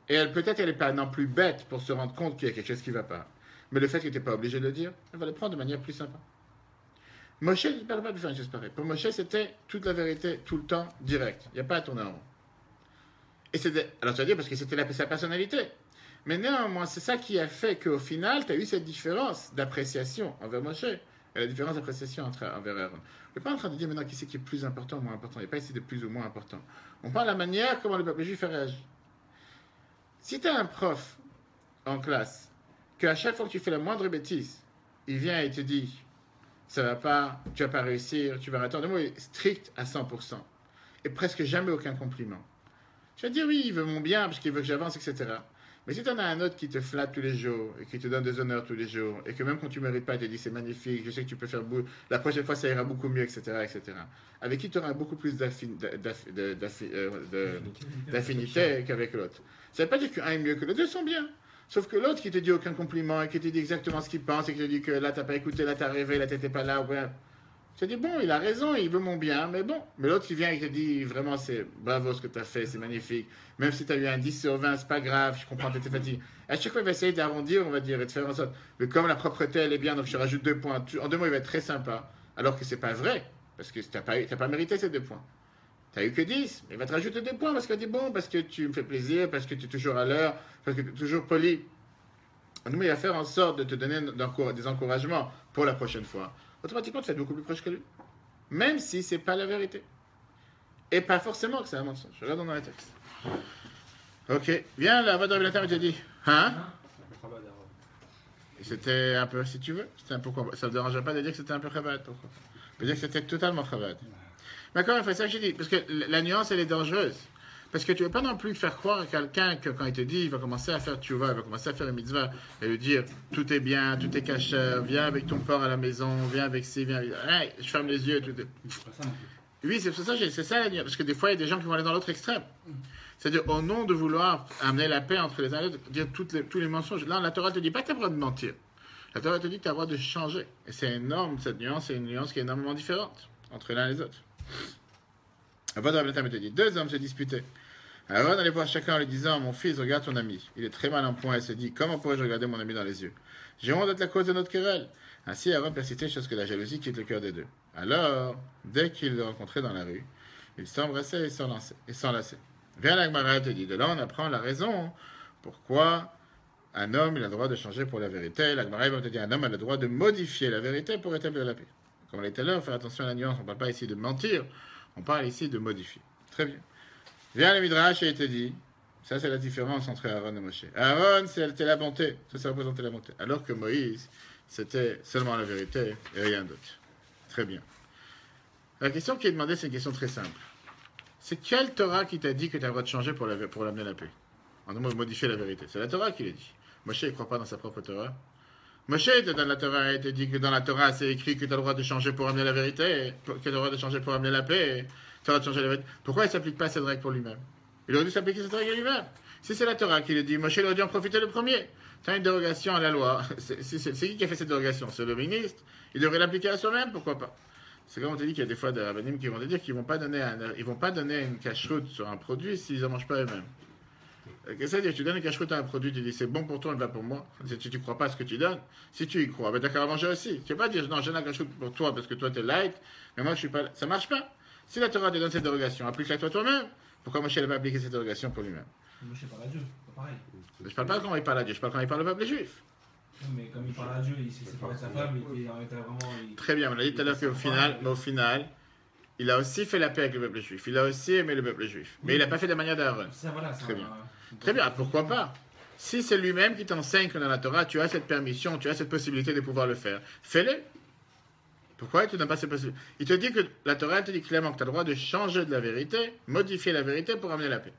Et peut-être elle n'est pas non plus bête pour se rendre compte qu'il y a quelque chose qui ne va pas. Mais le fait qu'elle n'était pas obligée de le dire, elle va le prendre de manière plus sympa. Moshe ne parle pas de faire une chose pareille. Pour Moshe, c'était toute la vérité, tout le temps, direct. Il n'y a pas à tourner en rond. Et alors tu vas dire parce que c'était sa personnalité. Mais néanmoins, c'est ça qui a fait qu'au final, tu as eu cette différence d'appréciation envers Moshe et la différence d'appréciation envers Aaron. On n'est pas en train de dire maintenant qui c'est qui est plus important ou moins important. Il n'y a pas ici de plus ou moins important. On parle de la manière comment le peuple juif a réagi. Si tu as un prof en classe, qu'à chaque fois que tu fais la moindre bêtise, il vient et te dit ça va pas, tu vas pas réussir, tu vas attendre, moi strict à 100%, et presque jamais aucun compliment. Tu vas dire oui, il veut mon bien parce qu'il veut que j'avance, etc. Mais si tu en as un autre qui te flatte tous les jours et qui te donne des honneurs tous les jours et que même quand tu ne mérites pas, il te dit c'est magnifique, je sais que tu peux faire la prochaine fois ça ira beaucoup mieux, etc. etc. Avec qui tu auras beaucoup plus d'affinité qu'avec l'autre. Ça ne veut pas dire qu'un est mieux que l'autre, les deux sont bien. Sauf que l'autre qui te dit aucun compliment et qui te dit exactement ce qu'il pense et qui te dit que là tu n'as pas écouté, là tu as rêvé, là tu n'étais pas là, ouais. Tu as dit, bon, il a raison, il veut mon bien, mais bon. Mais l'autre qui vient et te dit, vraiment, c'est bravo ce que tu as fait, c'est magnifique. Même si tu as eu un 10 sur 20, c'est pas grave, je comprends, tu étais fatigué. À chaque fois, il va essayer d'arrondir, on va dire, et de faire en sorte. Mais comme la propreté, elle est bien, donc je te rajoute 2 points. En 2 mots, il va être très sympa. Alors que c'est pas vrai, parce que tu n'as pas mérité ces 2 points. Tu n'as eu que 10, mais il va te rajouter 2 points parce qu'il dit, bon, parce que tu me fais plaisir, parce que tu es toujours à l'heure, parce que tu es toujours poli. Nous, il va faire en sorte de te donner des encouragements pour la prochaine fois. Automatiquement, tu vas être beaucoup plus proche que lui. Même si ce n'est pas la vérité. Et pas forcément que c'est un mensonge. Regarde dans les textes. Ok. Viens, la voix de Rabbi Nathan te dit. Hein? C'était un peu, si tu veux. C'était un peu, ça ne me dérangeait pas de dire que c'était un peu chabad. On peut dire que c'était totalement chabad. Mais encore une fois, c'est ça que je dis. Parce que la nuance, elle est dangereuse. Parce que tu ne veux pas non plus faire croire à quelqu'un que quand il te dit, il va commencer à faire tchouva, il va commencer à faire une mitzvah, et lui dire, tout est bien, tout est caché, viens avec ton porc à la maison, viens avec ci, viens avec... Hey, je ferme les yeux, tout est... Oui, c'est ça la nuance. Parce que des fois, il y a des gens qui vont aller dans l'autre extrême. C'est-à-dire, au nom de vouloir amener la paix entre les uns et les autres, dire tous les mensonges. Là, la Torah ne te dit pas que tu as le droit de mentir. La Torah te dit que tu as le droit de changer. Et c'est énorme, cette nuance, c'est une nuance qui est énormément différente entre l'un et les autres. Avant de te dit, 2 hommes se disputaient. Aaron allait voir chacun en lui disant, mon fils, regarde ton ami. Il est très mal en point et se dit, comment pourrais-je regarder mon ami dans les yeux? J'ai honte d'être la cause de notre querelle. Ainsi, Aaron persistait jusqu'à ce que la jalousie quitte le cœur des deux. Alors, dès qu'ils le rencontraient dans la rue, ils s'embrassaient et s'enlaçaient. Viens la Gemara te dit, de là on apprend la raison. Pourquoi un homme il a le droit de changer pour la vérité? La Gemara va te dire, un homme a le droit de modifier la vérité pour établir la paix. Comme on l'a dit tout à l'heure, faire attention à la nuance, on ne parle pas ici de mentir, on parle ici de modifier. Très bien. Viens le Midrash et il te dit, ça c'est la différence entre Aaron et Moshe. Aaron, c'était la bonté, ça représentait la bonté. Alors que Moïse, c'était seulement la vérité et rien d'autre. Très bien. La question qui est demandée, c'est une question très simple. C'est quelle Torah qui t'a dit que tu as le droit de changer pour amener la paix? En un mot, modifier la vérité. C'est la Torah qui l'a dit. Moshe, il ne croit pas dans sa propre Torah. Moshe, il te donne la Torah et te dit que dans la Torah, c'est écrit que tu as le droit de changer pour amener la vérité, que tu as le droit de changer pour amener la paix, et tu as le droit de changer la vérité. Pourquoi il ne s'applique pas cette règle pour lui-même? Il aurait dû s'appliquer cette règle lui-même. Si c'est la Torah qui le dit, Moshe aurait dû en profiter le premier. Tu as une dérogation à la loi. C'est qui a fait cette dérogation? C'est le ministre. Il devrait l'appliquer à soi-même, pourquoi pas? C'est comme on te dit qu'il y a des fois des rabbinim qui vont te dire qu'ils ne vont pas donner une cacheroute sur un produit s'ils n'en mangent pas eux-mêmes. Qu'est-ce que ça veut dire? Tu donnes une cacheroute à un produit, tu dis c'est bon pour toi, il va pour moi. Si tu ne crois pas à ce que tu donnes, si tu y crois, ben, tu as qu'à manger aussi. Tu ne vas pas dire non, j'ai la cacheroute pour toi parce que toi tu es light, mais moi je suis pas. Ça ne marche pas. Si la Torah te donne cette dérogation, applique-la toi-même. Pourquoi Moshe n'a pas appliqué cette dérogation pour lui-même? Moshe parle à Dieu, c'est pas pareil. Je ne parle pas quand il parle à Dieu, je parle quand il parle au peuple juif. Non, mais comme il parle à Dieu, il s'est séparé de sa femme, il était vraiment. Très bien, on a dit tout à l'heure qu'au final, il a aussi fait la paix avec le peuple juif. Il a aussi aimé le peuple juif. Mais il n'a pas fait de la manière d'Aaron. Ça, voilà, Très bien. Très bien, pourquoi pas? Si c'est lui-même qui t'enseigne que dans la Torah, tu as cette permission, tu as cette possibilité de pouvoir le faire, fais-le. Pourquoi il ne te donne pas cette possibilité? Il te dit que la Torah te dit clairement que tu as le droit de changer de la vérité, modifier la vérité pour amener la paix.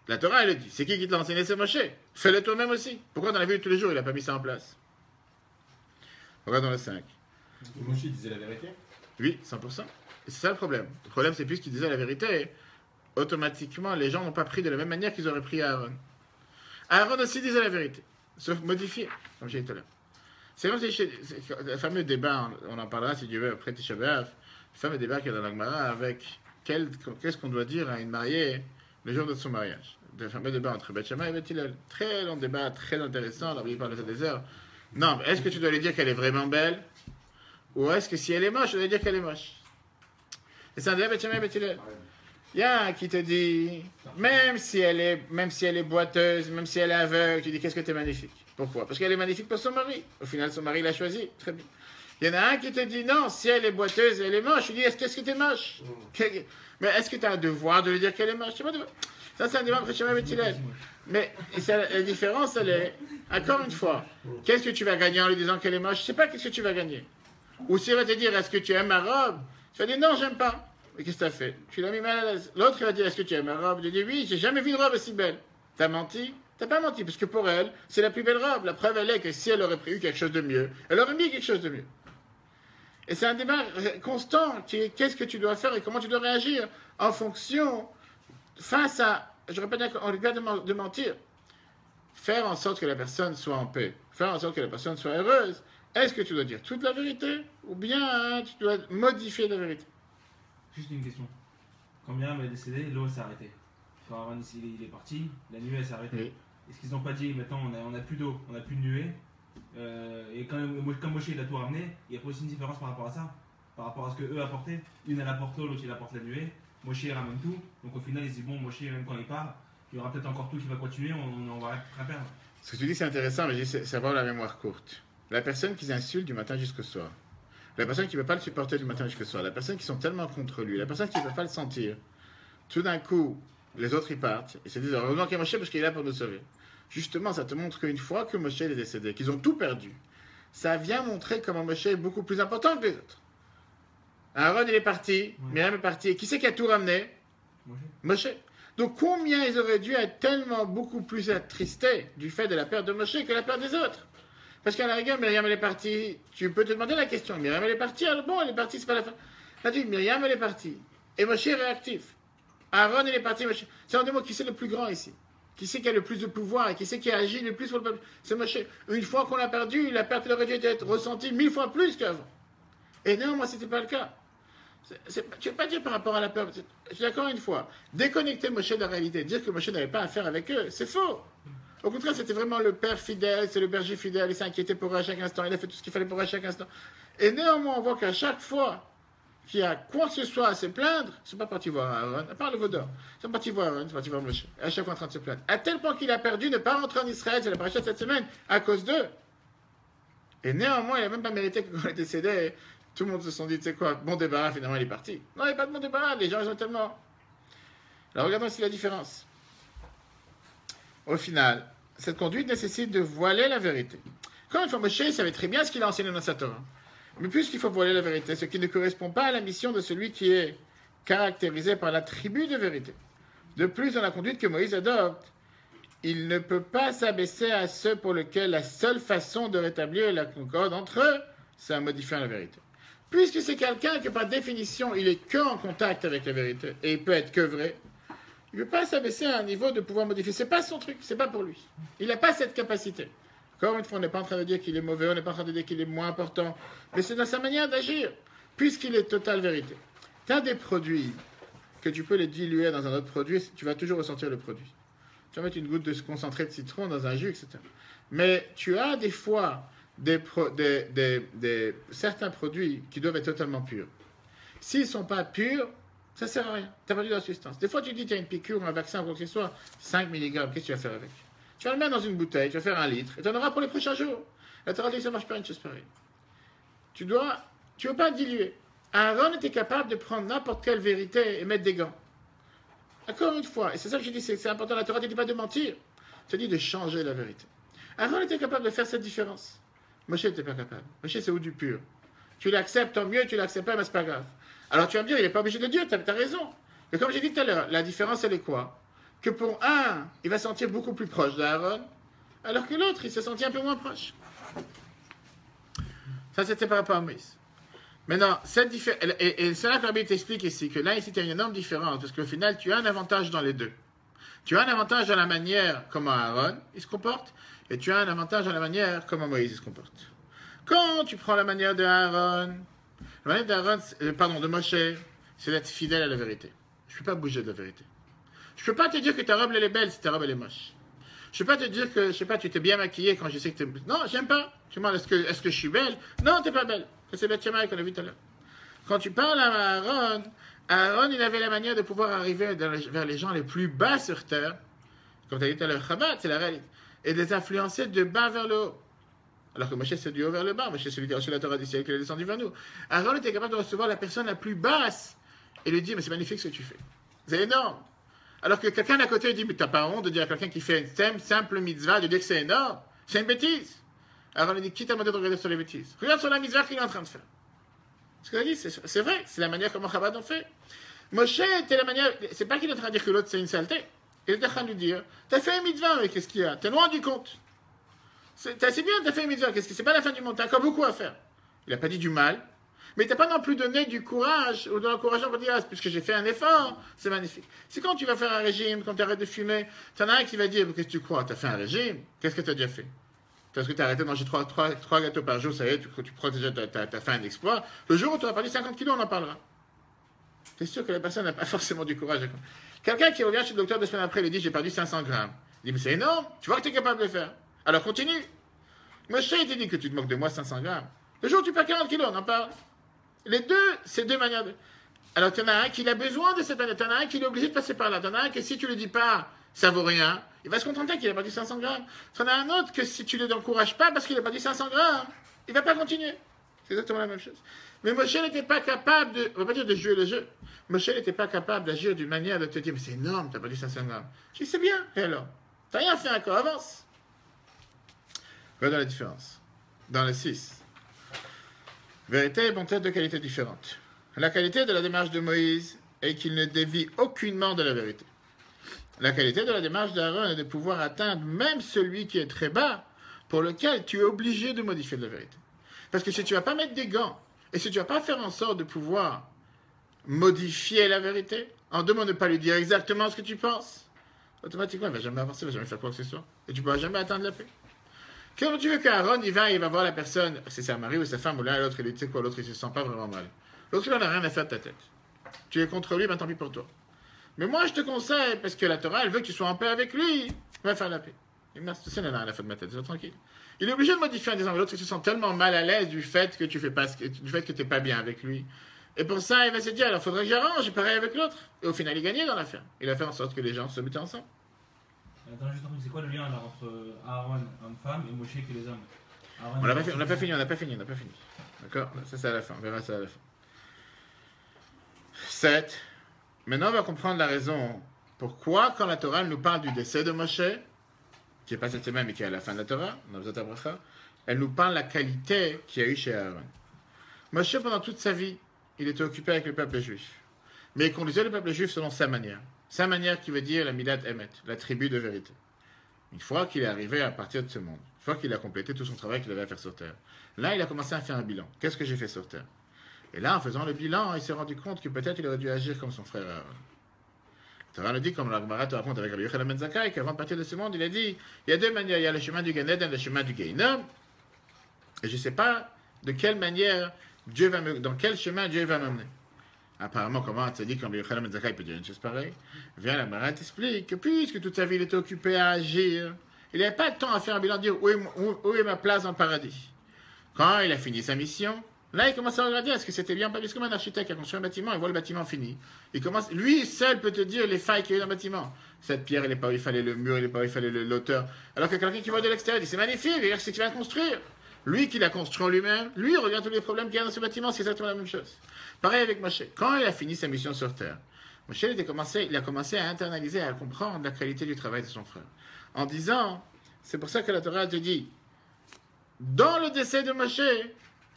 La Torah, elle le dit. C'est qui te l'a enseigné? C'est Moshe. Fais-le toi-même aussi. Pourquoi dans la vie de tous les jours, il n'a pas mis ça en place? Regarde dans le 5. Moshe disait la vérité? Oui, 100%. Et c'est ça le problème. Le problème, c'est puisqu'il disait la vérité, automatiquement, les gens n'ont pas pris de la même manière qu'ils auraient pris Aaron. Aaron aussi disait la vérité, sauf modifié, comme j'ai dit tout à l'heure. C'est comme si le fameux débat, on en parlera si Dieu veut après Tisha B'Av, le fameux débat qu'il y a dans la Gemara avec qu'est-ce qu'on doit dire à une mariée le jour de son mariage. Le fameux débat entre Beth Shammai et Beth Hillel. Très long débat, très intéressant, la Bible parle de ça des heures. Non, est-ce que tu dois lui dire qu'elle est vraiment belle? Ou est-ce que si elle est moche, tu dois lui dire qu'elle est moche? Et c'est un débat Beth Shammai et Beth Hillel. Il y a un qui te dit, même si elle est boiteuse, même si elle est aveugle, tu dis qu'est-ce que tu es magnifique. Pourquoi? Parce qu'elle est magnifique pour son mari. Au final, son mari l'a choisi. Très bien. Il y en a un qui te dit, non, si elle est boiteuse, elle est moche. Tu dis, qu'est-ce que tu es moche? Mais est-ce que tu as un devoir de lui dire qu'elle est moche? Ça, c'est un débat prêché avec Hillel. Mais la différence, elle est, encore une fois, qu'est-ce que tu vas gagner en lui disant qu'elle est moche? Je ne sais pas qu'est-ce que tu vas gagner. Ou s'il va te dire, est-ce que tu aimes ma robe? Tu vas dire, non, j'aime pas. Mais qu'est-ce que tu as fait? Tu l'as mis mal à l'aise. L'autre, il va dire, est-ce que tu aimes ma robe? Il dit, oui, j'ai jamais vu une robe aussi belle. T'as menti? T'as pas menti, parce que pour elle, c'est la plus belle robe. La preuve, elle est que si elle aurait eu quelque chose de mieux, elle aurait mis quelque chose de mieux. Et c'est un débat constant qui est qu'est-ce que tu dois faire et comment tu dois réagir en fonction, face à, je répète, on ne peut pas de mentir, faire en sorte que la personne soit en paix, faire en sorte que la personne soit heureuse, est-ce que tu dois dire toute la vérité ou bien tu dois modifier la vérité? Juste une question. Quand Myriam est décédée, l'eau s'est arrêtée. Quand Aaron il est parti, la nuée s'est arrêtée. Oui. Est-ce qu'ils n'ont pas dit maintenant on a plus d'eau, on a plus de nuée et quand Moshe il a tout ramené, il n'y a pas aussi une différence par rapport à ça? Par rapport à ce qu'eux apportaient? Une elle apporte l'eau, l'autre il apporte la nuée. Moshe il ramène tout. Donc au final il se dit bon, Moshe même quand il part, il y aura peut-être encore tout qui va continuer, on va rien perdre. Ce que tu dis, c'est intéressant, mais je dis, c'est avoir la mémoire courte. La personne qui insulte du matin jusqu'au soir, la personne qui ne peut pas le supporter du matin jusqu'au soir, la personne qui sont tellement contre lui, la personne qui ne peut pas le sentir, tout d'un coup, les autres ils partent et se disent heureusement qu'il y a Moshe parce qu'il est là pour nous sauver. Justement, ça te montre qu'une fois que Moshe est décédé, qu'ils ont tout perdu, ça vient montrer comment Moshe est beaucoup plus important que les autres. Aaron il est parti, Myriam est parti, et qui c'est qui a tout ramené? Moshe. Donc combien ils auraient dû être tellement beaucoup plus attristés du fait de la perte de Moshe que la perte des autres? Parce qu'à la rigueur, Myriam elle est partie, tu peux te demander la question, Myriam elle est partie, alors bon elle est partie, c'est pas la fin. Là tu dis, Myriam elle est partie, et Moshe est réactif. Aaron il est parti, Moshe. C'est en deux mots, qui c'est le plus grand ici? Qui c'est qui a le plus de pouvoir et qui c'est qui agit le plus pour le peuple? C'est Moshe. Une fois qu'on l'a perdu, la perte aurait dû être ressentie 1000 fois plus qu'avant. Et néanmoins, ce n'était pas le cas. Tu ne veux pas dire par rapport à la peur. Je suis d'accord une fois. Déconnecter Moshe de la réalité, dire que Moshe n'avait pas affaire avec eux, c'est faux. Au contraire, c'était vraiment le père fidèle, c'est le berger fidèle, il s'est inquiété pour eux à chaque instant, il a fait tout ce qu'il fallait pour eux à chaque instant. Et néanmoins, on voit qu'à chaque fois qu'il y a quoi que ce soit à se plaindre, ils ne sont pas partis voir Aaron, à part le Vaudor. Ils sont partis voir Aaron, ils sont partis voir Moshe. À chaque fois en train de se plaindre. À tel point qu'il a perdu ne pas rentrer en Israël, c'est la paracha de cette semaine, à cause d'eux. Et néanmoins, il n'a même pas mérité que quand il est décédé, tout le monde se sont dit, tu sais quoi, bon débarras, finalement il est parti. Non, il n'y a pas de bon débarras, les gens ils ont tellement... Alors regardons ici la différence. Au final, cette conduite nécessite de voiler la vérité. Quand une fois Moshe savait très bien ce qu'il a enseigné dans sa Torah. Mais puisqu'il faut voiler la vérité, ce qui ne correspond pas à la mission de celui qui est caractérisé par l'attribut de vérité. De plus, dans la conduite que Moïse adopte, il ne peut pas s'abaisser à ceux pour lesquels la seule façon de rétablir la concorde entre eux, c'est en modifiant la vérité. Puisque c'est quelqu'un que par définition, il est que en contact avec la vérité, et il peut être que vrai, il ne peut pas s'abaisser à un niveau de pouvoir modifier. C'est pas son truc, c'est pas pour lui. Il n'a pas cette capacité. Encore une fois, on n'est pas en train de dire qu'il est mauvais, on n'est pas en train de dire qu'il est moins important, mais c'est dans sa manière d'agir, puisqu'il est totale vérité. Tu as des produits que tu peux les diluer dans un autre produit, tu vas toujours ressentir le produit. Tu vas mettre une goutte de concentré de citron dans un jus, etc. Mais tu as des fois certains produits qui doivent être totalement purs. S'ils ne sont pas purs, ça ne sert à rien. Tu n'as pas de la substance. Des fois, tu dis tu as une piqûre, un vaccin, quoi que ce soit, 5 mg, qu'est-ce que tu vas faire avec? Tu vas le mettre dans une bouteille, tu vas faire 1 litre, et tu en auras pour les prochains jours. La Torah dit que ça ne marche pas une chose pareille. Tu ne veux pas diluer. Aaron était capable de prendre n'importe quelle vérité et mettre des gants. Encore une fois, et c'est ça que je dis, c'est important, la Torah ne dit pas de mentir, tu dit de changer la vérité. Aaron était capable de faire cette différence. Moshe n'était pas capable. Moshe, c'est où du pur. Tu l'acceptes, tant mieux, tu l'acceptes pas, mais c'est pas grave. Alors tu vas me dire, il n'est pas obligé de dire, tu as raison. Mais comme j'ai dit tout à l'heure, la différence, elle est quoi? Que pour un, il va se sentir beaucoup plus proche d'Aaron, alors que l'autre, il se sentit un peu moins proche. Ça, c'était par rapport à Moïse. Maintenant, cette différence, et cela permet de t'expliquer ici que là, ici, tu as une énorme différence, parce qu'au final, tu as un avantage dans les deux. Tu as un avantage dans la manière comment Aaron, il se comporte, et tu as un avantage dans la manière comment Moïse se comporte. Quand tu prends la manière de Aaron, de Moshe, c'est d'être fidèle à la vérité. Je ne peux pas bouger de la vérité. Je ne peux pas te dire que ta robe elle est belle si ta robe elle est moche. Je ne peux pas te dire que, je sais pas, tu t'es bien maquillée quand je sais que tu es... Non, j'aime pas. Tu me demandes, est-ce que je suis belle? Non, tu n'es pas belle. C'est Beth Shammai qu'on a vu tout à l'heure. Quand tu parles à Aaron, il avait la manière de pouvoir arriver vers les gens les plus bas sur terre. Comme tu as dit tout à l'heure, Chabad, c'est la réalité. Et de les influencer de bas vers le haut. Alors que Moshe, c'est du haut vers le bas. Moshe, c'est celui qui a reçu la Torah du ciel qui est descendu vers nous. Aaron était capable de recevoir la personne la plus basse et lui dire, mais c'est magnifique ce que tu fais. C'est énorme. Alors que quelqu'un d'à côté dit, mais t'as pas honte de dire à quelqu'un qui fait une simple mitzvah, de dire que c'est énorme. C'est une bêtise. Aaron lui dit, qui t'a demandé de regarder sur les bêtises? Regarde sur la mitzvah qu'il est en train de faire. Ce qu'il a dit, c'est vrai, c'est la manière comment Chabad en fait. Moshe était la manière, c'est pas qu'il est en train de dire que l'autre c'est une saleté. Il est en train de lui dire, t'as fait une mitzvah, mais qu'est-ce qu'il y a? T'es loin du compte. C'est assez bien, t'as fait une mitzvah, qu'est-ce que c'est pas la fin du monde, t'as encore beaucoup à faire. Il n'a pas dit du mal, mais il t'a pas non plus donné du courage, ou de l'encouragement pour dire, ah, puisque j'ai fait un effort, c'est magnifique. C'est quand tu vas faire un régime, quand tu arrêtes de fumer, t'en as un qui va dire, qu'est-ce que tu crois? T'as fait un régime? Qu'est-ce que t'as déjà fait? parce que tu as arrêté de manger 3 gâteaux par jour, ça y est, tu crois déjà que tu as fait un exploit. Le jour où tu auras perdu 50 kilos, on en parlera. C'est sûr que la personne n'a pas forcément du courage. Quelqu'un qui revient chez le docteur 2 semaines après, il dit j'ai perdu 500 grammes. Il dit mais c'est énorme, tu vois que tu es capable de le faire. Alors continue. Moshe, il te dit que tu te moques de moi 500 grammes. Le jour où tu perds 40 kilos, on en parle. Les deux, c'est deux manières de... Alors tu en as un qui a besoin de cette manière, tu en as un qui est obligé de passer par là, tu en as un que si tu ne le dis pas, ça vaut rien, il va se contenter qu'il a perdu 500 grammes. Tu en as un autre que si tu ne l'encourages pas parce qu'il a perdu 500 grammes, il ne va pas continuer. C'est exactement la même chose. Mais Moshe n'était pas capable de, on va pas dire de jouer le jeu, Moshe n'était pas capable d'agir d'une manière de te dire mais c'est énorme, tu as perdu 500 grammes. Je dis c'est bien, et alors? Tu n'as rien fait encore, avance. Voilà la différence. Dans le 6. Vérité et bonté de qualités différentes. La qualité de la démarche de Moïse est qu'il ne dévie aucunement de la vérité. La qualité de la démarche d'Aaron est de pouvoir atteindre même celui qui est très bas, pour lequel tu es obligé de modifier de la vérité. Parce que si tu ne vas pas mettre des gants, et si tu ne vas pas faire en sorte de pouvoir modifier la vérité, en demandant de ne pas lui dire exactement ce que tu penses, automatiquement, il ne va jamais avancer, il ne va jamais faire quoi que ce soit. Et tu ne pourras jamais atteindre la paix. Comment tu veux qu'Aaron, il va voir la personne, c'est sa mari ou sa femme, ou l'un et l'autre, il dit, tu sais quoi, l'autre, il ne se sent pas vraiment mal. L'autre, il n'en a rien à faire de ta tête. Tu es contre lui, ben tant pis pour toi. Mais moi, je te conseille, parce que la Torah, elle veut que tu sois en paix avec lui, va faire la paix. Et merci, ça, il n'en a rien à faire de ma tête, c'est tranquille. Il est obligé de modifier en disant, l'autre, il se sent tellement mal à l'aise du fait que tu fais pas, du fait que tu n'es pas bien avec lui. Et pour ça, il va se dire, alors, il faudrait que j'arrange, pareil avec l'autre. Et au final, il gagnait dans l'affaire. Il a fait en sorte que les gens se mettaient ensemble. Attends, juste un truc, c'est quoi le lien alors entre Aaron, homme-femme, et Moshe qui est les hommes? Aaron, On n'a pas fini. D'accord? Ça, c'est à la fin. On verra ça à la fin. 7. Maintenant, on va comprendre la raison pourquoi, quand la Torah nous parle du décès de Moshe, qui n'est pas cette semaine, mais qui est à la fin de la Torah, dans le Bracha, elle nous parle de la qualité qu'il y a eu chez Aaron. Moshe, pendant toute sa vie, il était occupé avec le peuple juif. Mais il conduisait le peuple juif selon sa manière. Sa manière qui veut dire la Milad Emet, la tribu de vérité. Une fois qu'il est arrivé à partir de ce monde, une fois qu'il a complété tout son travail qu'il avait à faire sur terre, là, il a commencé à faire un bilan. Qu'est-ce que j'ai fait sur terre? Et là, en faisant le bilan, il s'est rendu compte que peut-être il aurait dû agir comme son frère Aaron. Torah nous dit, comme la Gemara te raconte avec Rabbi Yochanan ben Zakkai, qu'avant de partir de ce monde, il a dit, il y a deux manières, il y a le chemin du Gan Eden et le chemin du Gehinnom, et je ne sais pas de quelle manière dans quel chemin Dieu va m'emmener. Apparemment, comment tu as dit quand Rabbi Yochanan ben Zakkai peut dire une chose pareille? Viens, la Gemara t'explique que puisque toute sa vie il était occupé à agir, il n'avait pas le temps à faire un bilan, de dire où est ma place dans le paradis. Quand il a fini sa mission, là, il commence à regarder est-ce que c'était bien, parce que comme un architecte qui a construit un bâtiment, il voit le bâtiment fini. Il commence, lui seul peut te dire les failles qu'il y a eu dans le bâtiment. Cette pierre, il n'est pas où il fallait le mur, il n'est pas où il fallait l'auteur. Alors que quelqu'un qui voit de l'extérieur dit c'est magnifique, regarde ce que tu viens de construire. Lui qui l'a construit en lui-même, lui il regarde tous les problèmes qu'il y a dans ce bâtiment, c'est exactement la même chose. Pareil avec Moshe. Quand il a fini sa mission sur terre, Moshe il a commencé à internaliser, à comprendre la qualité du travail de son frère. En disant, c'est pour ça que la Torah te dit, dans le décès de Moshe,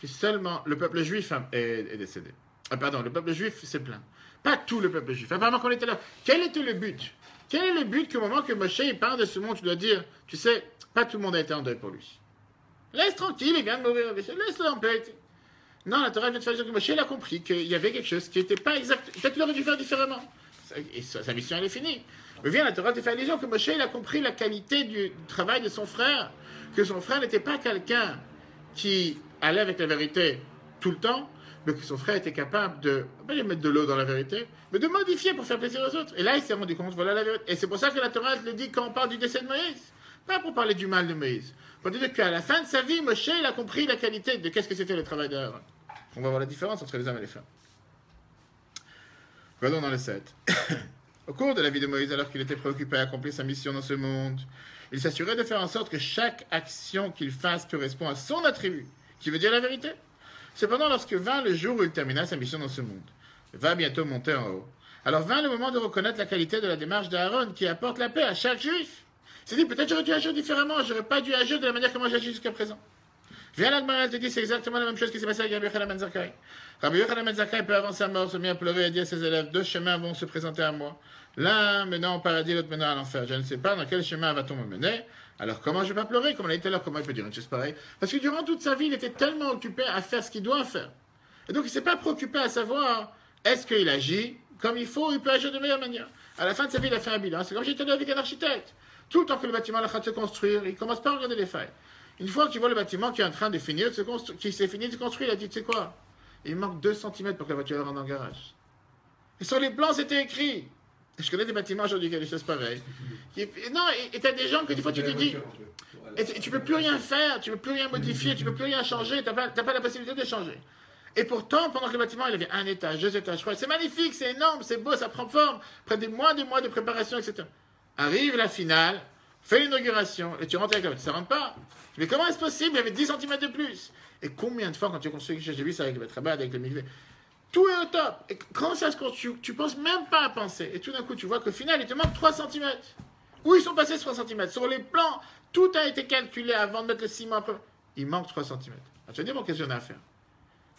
que seulement le peuple juif est décédé. Pardon, le peuple juif s'est plaint. Pas tout le peuple juif. Apparemment qu'on était là. Quel était le but? Quel est le but qu'au moment que Moshe il parle de ce monde, tu dois dire, tu sais, pas tout le monde a été en deuil pour lui. Laisse tranquille, il vient de mourir. Laisse-le en paix. Non, la Torah vient de faire dire que Moshe il a compris qu'il y avait quelque chose qui n'était pas exact. Peut-être qu'il aurait dû faire différemment. Et sa mission elle est finie. Mais viens, la Torah te fait allusion que Moshe il a compris la qualité du travail de son frère. Que son frère n'était pas quelqu'un qui allait avec la vérité tout le temps, mais que son frère était capable de, pas de mettre de l'eau dans la vérité, mais de modifier pour faire plaisir aux autres. Et là, il s'est rendu compte, voilà la vérité. Et c'est pour ça que la Torah le dit quand on parle du décès de Moïse. Pas pour parler du mal de Moïse. Pour dire qu'à la fin de sa vie, Moshe, il a compris la qualité de qu'est-ce que c'était le travail d'Aaron. On va voir la différence entre les hommes et les femmes. Regardons dans le 7. Au cours de la vie de Moïse, alors qu'il était préoccupé à accomplir sa mission dans ce monde, il s'assurait de faire en sorte que chaque action qu'il fasse correspond à son attribut, qui veut dire la vérité. Cependant, lorsque vint le jour où il termina sa mission dans ce monde, va bientôt monter en haut, alors vint le moment de reconnaître la qualité de la démarche d'Aaron qui apporte la paix à chaque juif. Il s'est dit, peut-être j'aurais dû agir différemment, j'aurais pas dû agir de la manière comment j'ai agi jusqu'à présent. Viens la Gemara, elle te dit, c'est exactement la même chose qui s'est passé avec Rabbi Yochanan ben Zakkai. Rabbi Yochanan ben Zakkai, peu avant sa mort, se mit à pleurer et a dit à ses élèves, deux chemins vont se présenter à moi. L'un menant au paradis, l'autre menant à l'enfer. Je ne sais pas dans quel chemin va-t-on me mener. Alors comment je vais pas pleurer? Comme on l'a dit tout à l'heure, comment il peut dire une chose pareille? Parce que durant toute sa vie, il était tellement occupé à faire ce qu'il doit faire. Et donc il ne s'est pas préoccupé à savoir, est-ce qu'il agit comme il faut, il peut agir de meilleure manière. À la fin de sa vie, il a fait un bilan. C'est comme j'étais là avec un architecte. Tout le temps que le bâtiment est en train de se construire, il ne commence pas à regarder les failles. Une fois que tu vois le bâtiment qui est en train de finir de se construire, qui s'est fini de construire, il a dit, tu sais quoi? Il manque 2 cm pour que la voiture rentre dans le garage. Et sur les plans, c'était écrit. Et je connais des bâtiments aujourd'hui qui ont des choses pareilles. Non, et tu as des gens que des fois tu te dis, et tu peux plus rien faire, tu peux plus rien modifier, tu peux plus rien changer, t'as pas la possibilité de changer. Et pourtant, pendant que le bâtiment il avait 1 étage, 2 étages, 3, c'est magnifique, c'est énorme, c'est beau, ça prend forme, après des mois de préparation, etc. Arrive la finale, fais l'inauguration, et tu rentres avec la voiture, ça rentre pas. Mais comment est-ce possible? Il y avait 10 cm de plus. Et combien de fois, quand tu construis quelque chose, j'ai vu ça avec le Betrabat, avec le Mikvé, tout est au top. Et quand ça se construit, tu penses même pas à penser. Et tout d'un coup, tu vois qu'au final, il te manque 3 cm. Où ils sont passés ces 3 cm? Sur les plans, tout a été calculé avant de mettre le ciment après. Il manque 3 cm. Alors, tu vas dire, bon, qu'est-ce que j'en ai à faire?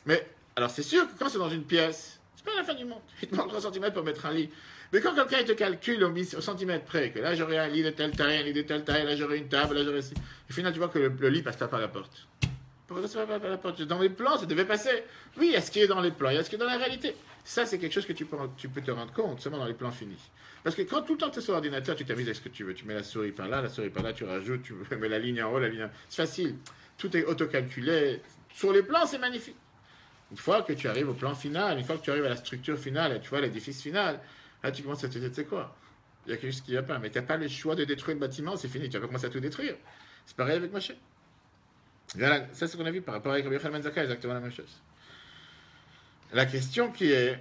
Mais, alors c'est sûr que quand c'est dans une pièce, c'est pas la fin du monde. Il te manque 3 cm pour mettre un lit. Mais quand quelqu'un il te calcule au centimètre près, que là j'aurai un lit de telle taille, un lit de telle taille, là j'aurai une table, là j'aurai ci. Au final, tu vois que le lit passe pas par la porte. Pourquoi ça passe pas par la porte? Dans les plans, ça devait passer. Oui, il y a ce qui est dans les plans, il y a ce qui est dans la réalité. Ça, c'est quelque chose que tu peux te rendre compte seulement dans les plans finis. Parce que quand tout le temps tu es sur l'ordinateur, tu t'amuses avec ce que tu veux. Tu mets la souris par là, tu rajoutes, tu mets la ligne en haut, la ligne en haut. C'est facile. Tout est autocalculé. Sur les plans, c'est magnifique. Une fois que tu arrives au plan final, une fois que tu arrives à la structure finale, tu vois l'édifice final, là tu commences à te dire, tu sais quoi, il y a quelque chose qui ne va pas. Mais tu n'as pas le choix de détruire le bâtiment, c'est fini, tu vas commencer à tout détruire. C'est pareil avec Moshe. Voilà, ça c'est ce qu'on a vu par rapport avec Rabbi Yochanan ben Zakkai, exactement la même chose. La question qui est,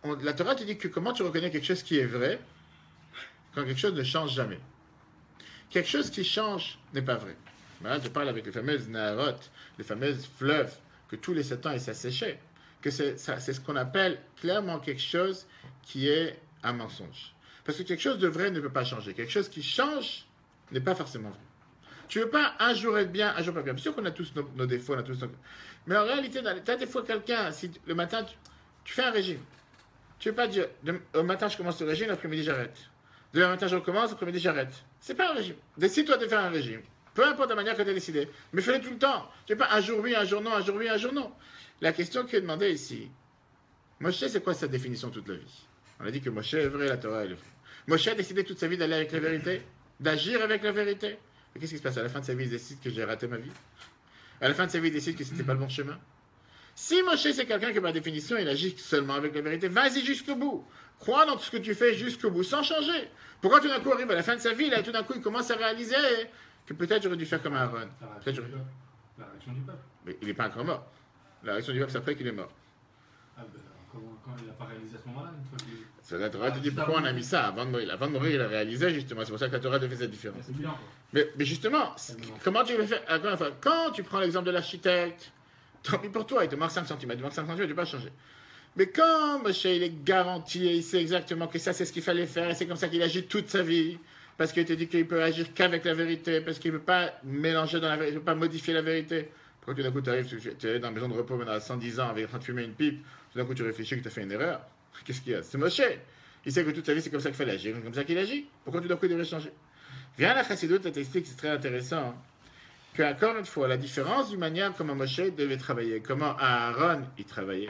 la Torah te dit que comment tu reconnais quelque chose qui est vrai quand quelque chose ne change jamais. Quelque chose qui change n'est pas vrai. Là, je parle avec les fameuses Naharot, les fameuses fleuves, que tous les 7 ans ils s'asséchaient. Que c'est ce qu'on appelle clairement quelque chose qui est un mensonge. Parce que quelque chose de vrai ne peut pas changer. Quelque chose qui change n'est pas forcément vrai. Tu ne veux pas un jour être bien, un jour pas bien. Bien sûr qu'on a tous nos défauts, on a tous nos... Mais en réalité, tu as des fois quelqu'un, si le matin, tu fais un régime. Tu ne veux pas dire, au matin je commence le régime, l'après-midi j'arrête. Demain matin je recommence, l'après-midi j'arrête. C'est pas un régime. Décide-toi de faire un régime. Peu importe la manière que tu as décidé. Mais fais-le tout le temps. Tu ne veux pas un jour oui, un jour non, un jour oui, un jour non. La question qui est demandée ici, Moshe, c'est quoi sa définition toute la vie? On a dit que Moshe est vrai, la Torah est vrai. Moshe a décidé toute sa vie d'aller avec la vérité, d'agir avec la vérité. Mais qu'est-ce qui se passe? À la fin de sa vie, il décide que j'ai raté ma vie. À la fin de sa vie, il décide que c'était pas le bon chemin. Si Moshe, c'est quelqu'un que par définition, il agit seulement avec la vérité, vas-y jusqu'au bout. Crois dans tout ce que tu fais jusqu'au bout, sans changer. Pourquoi tout d'un coup arrive à la fin de sa vie, là, tout d'un coup, il commence à réaliser que peut-être j'aurais dû faire comme Aaron. La réaction du peuple. Mais il n'est pas encore mort. La réaction du peuple, c'est après qu'il est mort. Ah ben, quand il n'a pas réalisé à ce moment-là, une fois qu'il... C'est la Torah te dit pourquoi on a mis ça avant de mourir. Avant de mourir, il a réalisé justement. C'est pour ça que la Torah te fait cette différence. C'est bilan, quoi. Mais justement, comment tu le fais? Encore une fois, quand tu prends l'exemple de l'architecte, tant pis pour toi, il te manque 5 cm, il te manque 5 cm, tu ne peux pas changer. Mais quand Moshe, il est garanti et il sait exactement que ça, c'est ce qu'il fallait faire, et c'est comme ça qu'il agit toute sa vie, parce qu'il te dit qu'il peut agir qu'avec la vérité, parce qu'il ne peut pas mélanger dans la vérité, il ne peut pas modifier la vérité. Pourquoi tout d'un coup, tu arrives, tu es dans la maison de repos maintenant à 110 ans, en train de fumer une pipe, tout d'un coup, tu réfléchis que tu as fait une erreur. Qu'est-ce qu'il y a? C'est Moshe. Il sait que toute sa vie, c'est comme ça qu'il fallait agir, c'est comme ça qu'il agit. Pourquoi tout d'un coup, il devrait changer? Viens la Chassidut, ça t'explique, c'est très intéressant, que encore une fois, la différence du manière comment Moshe devait travailler, comment Aaron y travaillait,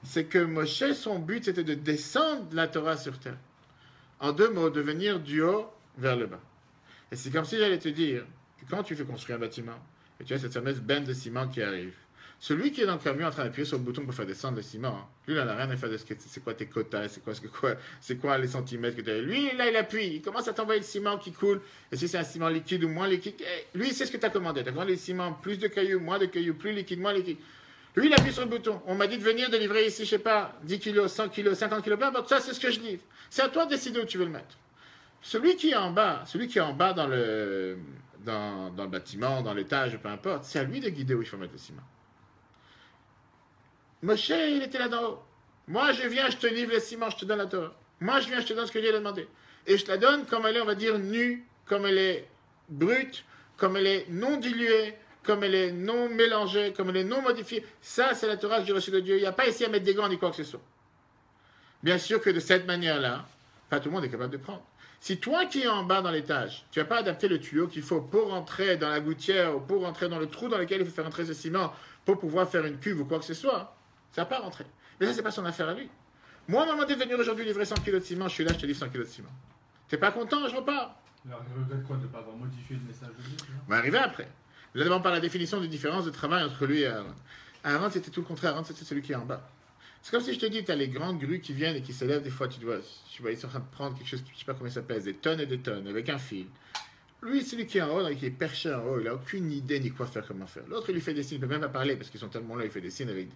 c'est que Moshe, son but, c'était de descendre la Torah sur terre. En 2 mots, de venir du haut vers le bas. Et c'est comme si j'allais te dire que quand tu fais construire un bâtiment, et tu as cette fameuse benne de ciment qui arrive, celui qui est dans le camion en train d'appuyer sur le bouton pour faire descendre le ciment, lui, il n'en a rien à faire de ce que c'est quoi tes quotas, c'est quoi les centimètres que tu as. Lui, là, il appuie, il commence à t'envoyer le ciment qui coule, et si c'est un ciment liquide ou moins liquide, lui, il sait ce que tu as commandé. Tu as commandé le ciment, plus de cailloux, moins de cailloux, plus liquide, moins liquide. Lui, il appuie sur le bouton. On m'a dit de venir de livrer ici, je sais pas, 10 kilos, 100 kilos, 50 kilos, peu importe, ça, c'est ce que je livre. C'est à toi de décider où tu veux le mettre. Celui qui est en bas dans le bâtiment, dans l'étage, peu importe, c'est à lui de guider où il faut mettre le ciment. Moshe, il était là d'en haut. Moi, je viens, je te livre le ciment, je te donne la Torah. Moi, je viens, je te donne ce que Dieu a demandé. Et je te la donne comme elle est, on va dire, nue, comme elle est brute, comme elle est non diluée, comme elle est non mélangée, comme elle est non modifiée. Ça, c'est la Torah que j'ai reçue de Dieu. Il n'y a pas ici à mettre des gants ni quoi que ce soit. Bien sûr que de cette manière-là, pas tout le monde est capable de prendre. Si toi qui es en bas dans l'étage, tu n'as pas adapté le tuyau qu'il faut pour rentrer dans la gouttière ou pour rentrer dans le trou dans lequel il faut faire entrer ce ciment pour pouvoir faire une cuve ou quoi que ce soit, ça n'a pas rentré. Mais ça, c'est pas son affaire à lui. Moi, à un moment donné de venir aujourd'hui livrer 100 kg de ciment, je suis là, je te livre 100 kg de ciment. T'es pas content, je repars. Il regrette quoi de ne pas avoir modifié le message de Dieu, tu vois? On va arriver après. Là, d'abord, par la définition de différence de travail entre lui et Aaron. Aaron, c'était tout le contraire. Aaron, c'était celui qui est en bas. C'est comme si je te dis, tu as les grandes grues qui viennent et qui s'élèvent. Des fois, tu vois, ils sont en train de prendre quelque chose, je ne sais pas combien ça pèse, des tonnes et des tonnes, avec un fil. Lui, celui qui est en haut, donc, qui est perché en haut, il n'a aucune idée ni quoi faire, comment faire. L'autre, il lui fait des signes, il ne peut même pas parler parce qu'ils sont tellement là, il fait des signes avec.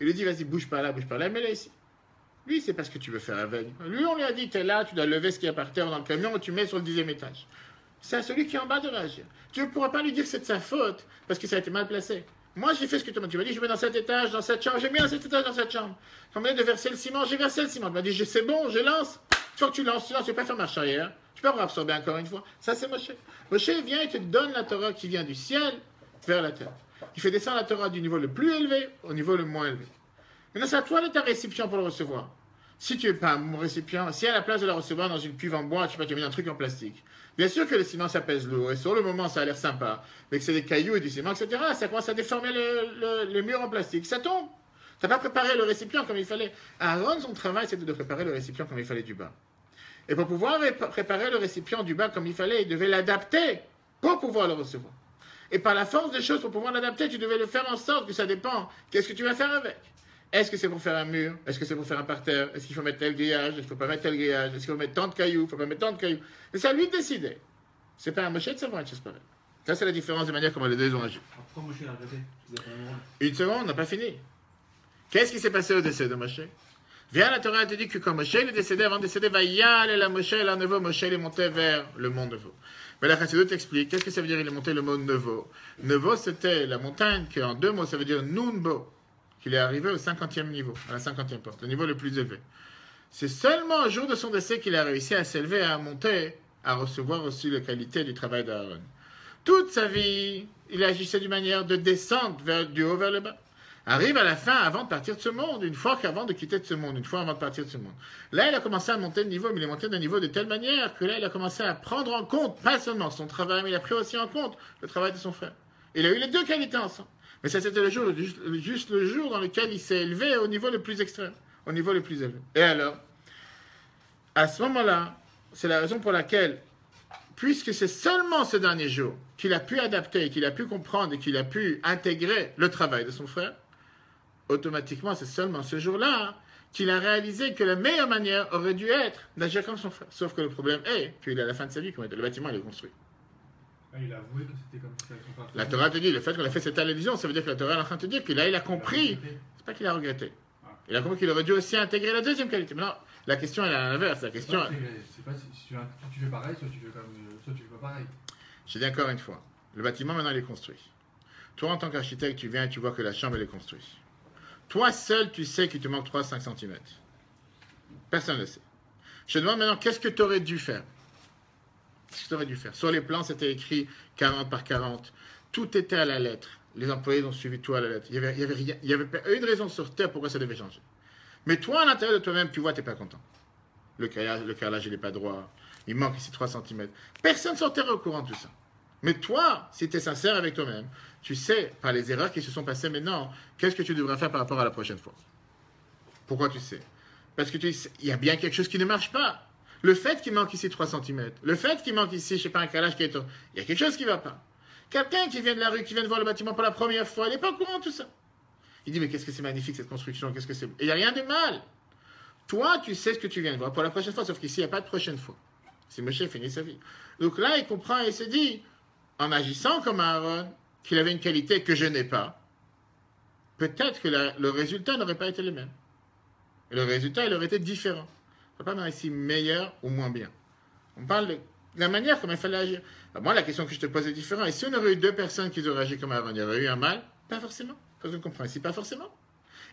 Il lui dit, vas-y, bouge par là, mets-la ici. Lui, c'est pas ce que tu veux faire avec. Lui, on lui a dit, tu es là, tu dois lever ce qu'il y a par terre dans le camion et tu mets sur le 10e étage. C'est à celui qui est en bas de réagir. Tu ne pourras pas lui dire que c'est de sa faute parce que ça a été mal placé. Moi, j'ai fait ce que tu m'as dit. Tu m'as dit, je mets dans cet étage, dans cette chambre. J'ai mis dans cet étage, dans cette chambre. Quand on m'a dit de verser le ciment, j'ai versé le ciment. Tu m'as dit, c'est bon, je lance. Une fois que tu lances, tu ne peux pas faire marche arrière. Tu peux pas absorber encore une fois. Ça, c'est Moshe. Moshe vient et te donne la Torah qui vient du ciel vers la terre. Il fait descendre la Torah du niveau le plus élevé au niveau le moins élevé. Maintenant, c'est à toi de ta réception pour le recevoir. Si tu n'es pas mon récipient, si à la place de la recevoir dans une cuve en bois, tu as mis un truc en plastique. Bien sûr que le ciment, ça pèse lourd, et sur le moment, ça a l'air sympa, mais que c'est des cailloux et du ciment, etc., ça commence à déformer le mur en plastique, ça tombe. Tu n'as pas préparé le récipient comme il fallait. Aaron, son travail, c'était de préparer le récipient comme il fallait du bas. Et pour pouvoir préparer le récipient du bas comme il fallait, il devait l'adapter pour pouvoir le recevoir. Et par la force des choses, pour pouvoir l'adapter, tu devais le faire en sorte que ça dépend. Qu'est-ce que tu vas faire avec? Est-ce que c'est pour faire un mur? Est-ce que c'est pour faire un parterre? Est-ce qu'il faut mettre tel grillage? Est-ce qu'il ne faut pas mettre tel grillage? Est-ce qu'il faut mettre tant de cailloux? Il ne faut pas mettre tant de cailloux? Et c'est à lui de décider. C'est pas un Moshe de savoir une chose pareille. Ça, c'est la différence de manière comment les deux ont agi. Pourquoi Moshe l'a regretté? Une seconde, on n'a pas fini. Qu'est-ce qui s'est passé au décès de Moshe? Viens, la Torah te dit que quand Moshe est décédé, avant de décéder, va y aller la Moshe, la Nevo, Moshe est monté vers le mont Nevo. Mais la Chassidut t'explique, qu'est-ce que ça veut dire il est monté le mont Nevo? Nevo, c'était la montagne qui, en 2 mots, ça veut dire Nunbo. Qu'il est arrivé au 50e niveau, à la 50e porte, le niveau le plus élevé. C'est seulement au jour de son décès qu'il a réussi à s'élever, à monter, à recevoir aussi la qualité du travail d'Aaron. Toute sa vie, il agissait d'une manière de descendre du haut vers le bas. Arrive à la fin, avant de partir de ce monde, une fois qu'avant de quitter de ce monde, une fois avant de partir de ce monde. Là, il a commencé à monter de niveau, mais il est monté d'un niveau de telle manière que là, il a commencé à prendre en compte, pas seulement son travail, mais il a pris aussi en compte le travail de son frère. Il a eu les deux qualités ensemble. Mais ça, c'était juste le jour dans lequel il s'est élevé au niveau le plus extrême, au niveau le plus élevé. Et alors, à ce moment-là, c'est la raison pour laquelle, puisque c'est seulement ce dernier jour qu'il a pu adapter, qu'il a pu comprendre et qu'il a pu intégrer le travail de son frère, automatiquement, c'est seulement ce jour-là qu'il a réalisé que la meilleure manière aurait dû être d'agir comme son frère. Sauf que le problème est qu'il est à la fin de sa vie, quand le bâtiment il est construit. Il a avoué que c'était comme ça. La Torah te dit, le fait qu'on a fait cette allusion, ça veut dire que la Torah est en train de te dire que là, il a compris. C'est pas qu'il a regretté. Il a compris qu'il aurait dû aussi intégrer la deuxième qualité. Maintenant, la question elle est à l'inverse. La question. C'est pas si tu fais pareil, soit tu fais pas pareil. Je dis encore une fois, le bâtiment maintenant il est construit. Toi, en tant qu'architecte, tu viens et tu vois que la chambre elle est construite. Toi seul, tu sais qu'il te manque 3-5 cm. Personne ne le sait. Je te demande maintenant, qu'est-ce que tu aurais dû faire? Qu'est-ce que tu aurais dû faire? Sur les plans, c'était écrit 40 par 40. Tout était à la lettre. Les employés ont suivi tout à la lettre. Il y avait pas une raison sur terre pourquoi ça devait changer. Mais toi, à l'intérieur de toi-même, tu vois, tu n'es pas content. Le carrelage, il n'est pas droit. Il manque ici 3 cm. Personne sur terre est au courant de tout ça. Mais toi, si tu es sincère avec toi-même, tu sais, par les erreurs qui se sont passées maintenant, qu'est-ce que tu devrais faire par rapport à la prochaine fois? Pourquoi tu sais? Parce que il y a bien quelque chose qui ne marche pas. Le fait qu'il manque ici 3 cm, le fait qu'il manque ici, je ne sais pas, un calage qui est... Il y a quelque chose qui ne va pas. Quelqu'un qui vient de la rue, qui vient de voir le bâtiment pour la première fois, il n'est pas au courant de tout ça. Il dit, mais qu'est-ce que c'est magnifique cette construction, qu'est-ce que c'est... Et il n'y a rien de mal. Toi, tu sais ce que tu viens de voir pour la prochaine fois, sauf qu'ici, il n'y a pas de prochaine fois. C'est Moshe finit sa vie. Donc là, il comprend et il se dit, en agissant comme Aaron, qu'il avait une qualité que je n'ai pas, peut-être que le résultat n'aurait pas été le même. Et le résultat, il aurait été différent. On ne parle pas ici meilleur ou moins bien. On parle de la manière comme il fallait agir. Alors moi, la question que je te pose est différente. Et si on aurait eu 2 personnes qui auraient agi comme Aaron, il y aurait eu un mal? Pas forcément. Parce qu'on comprend ici, pas forcément.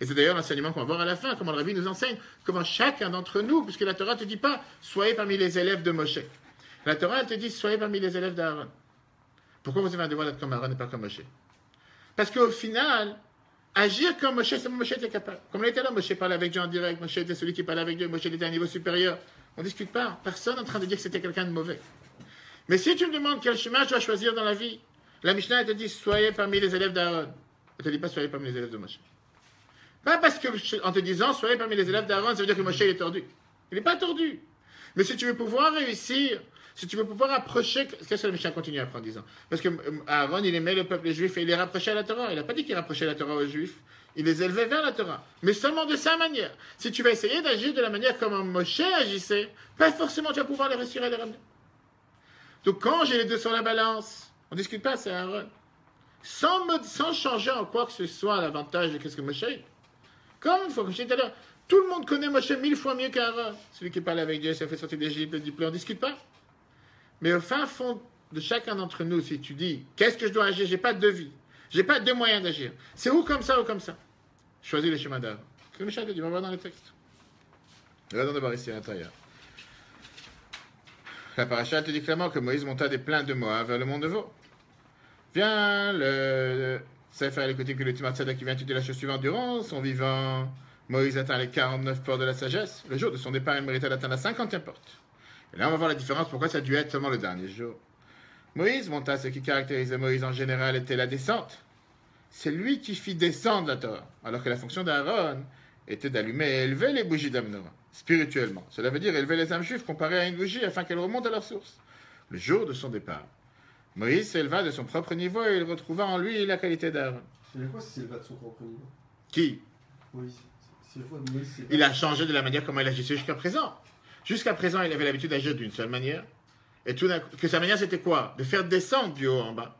Et c'est d'ailleurs l'enseignement qu'on va voir à la fin, comment le Rabbi nous enseigne, comment chacun d'entre nous, puisque la Torah ne te dit pas, soyez parmi les élèves de Moshe. La Torah, elle te dit, soyez parmi les élèves d'Aaron. Pourquoi vous avez un devoir d'être comme Aaron et pas comme Moshe? Parce qu'au final, agir comme Moshe, c'est Moshe était capable. Comme il était là, Moshe parlait avec Dieu en direct, Moshe était celui qui parlait avec Dieu, Moshe était à un niveau supérieur. On ne discute pas. Personne n'est en train de dire que c'était quelqu'un de mauvais. Mais si tu me demandes quel chemin je dois choisir dans la vie, la Mishnah elle te dit, soyez parmi les élèves d'Aaron. Elle ne te dit pas, soyez parmi les élèves de Moshe. Pas parce que, en te disant, soyez parmi les élèves d'Aaron, ça veut dire que Moshe il est tordu. Il n'est pas tordu. Mais si tu veux pouvoir réussir, si tu veux pouvoir approcher, qu'est-ce que le Mishnah continue après en disant? Parce que Aaron, il aimait le peuple juif et il les rapprochait à la Torah. Il n'a pas dit qu'il rapprochait la Torah aux Juifs. Il les élevait vers la Torah. Mais seulement de sa manière. Si tu vas essayer d'agir de la manière comme Moshe agissait, pas forcément tu vas pouvoir les réussir et les ramener. Donc quand j'ai les deux sur la balance, on ne discute pas, c'est Aaron. Sans changer en quoi que ce soit l'avantage de qu'est-ce que Moshe est. Comme une fois que je disais tout à l'heure, tout le monde connaît Moshe 1000 fois mieux qu'Aaron. Celui qui parle avec Dieu, s'est fait sortir d'Égypte, le diplôme, on ne discute pas. Mais au fin fond de chacun d'entre nous, si tu dis, qu'est-ce que je dois agir? J'ai pas de vie. J'ai pas deux moyens d'agir. C'est ou comme ça ou comme ça. Choisis le chemin d'Aaron. C'est le Mishnah te dit, on va voir dans le texte. Regardons d'abord ici à l'intérieur. La paracha te dit clairement que Moïse monta des plains de Moab vers le mont de Veau. Viens, le Sefer l'écouter que le Timar Tzedek qui vient étudier la chose suivante. Durant son vivant, Moïse atteint les 49 portes de la sagesse. Le jour de son départ, il méritait d'atteindre la 50e porte. Et là, on va voir la différence, pourquoi ça a dû être seulement le dernier jour. Moïse monta, ce qui caractérisait Moïse en général était la descente. C'est lui qui fit descendre la Torah, alors que la fonction d'Aaron était d'allumer et élever les bougies d'Amenora, spirituellement. Cela veut dire élever les âmes juives comparées à une bougie afin qu'elles remontent à leur source. Le jour de son départ, Moïse s'éleva de son propre niveau et il retrouva en lui la qualité d'Aaron. C'est quoi si s'éleva de son propre niveau? Qui? Moïse. C'est quoi Moïse s'éleva? Il a changé de la manière comment il agissait jusqu'à présent. Jusqu'à présent, il avait l'habitude d'agir d'une seule manière. Et tout d'un coup, que sa manière, c'était quoi? De faire descendre du haut en bas.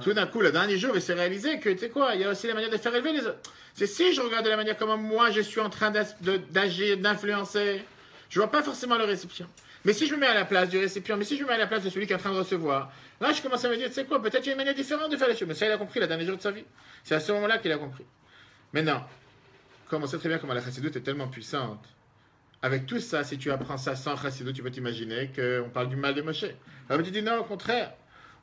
Tout d'un coup, le dernier jour, il s'est réalisé que, tu sais quoi, il y a aussi la manière de faire élever les autres. C'est si je regarde de la manière comment moi, je suis en train d'agir, d'influencer, je vois pas forcément le récipient. Mais si je me mets à la place du récipient, mais si je me mets à la place de celui qui est en train de recevoir, là, je commence à me dire, tu sais quoi, peut-être qu'il y a une manière différente de faire les choses. Mais ça, il a compris le dernier jour de sa vie. C'est à ce moment-là qu'il a compris. Maintenant, comme on sait très bien comment la chassidoute est tellement puissante, avec tout ça, si tu apprends ça sans chassidoute, tu peux t'imaginer qu'on parle du mal de Moshe. Alors tu dis non, au contraire.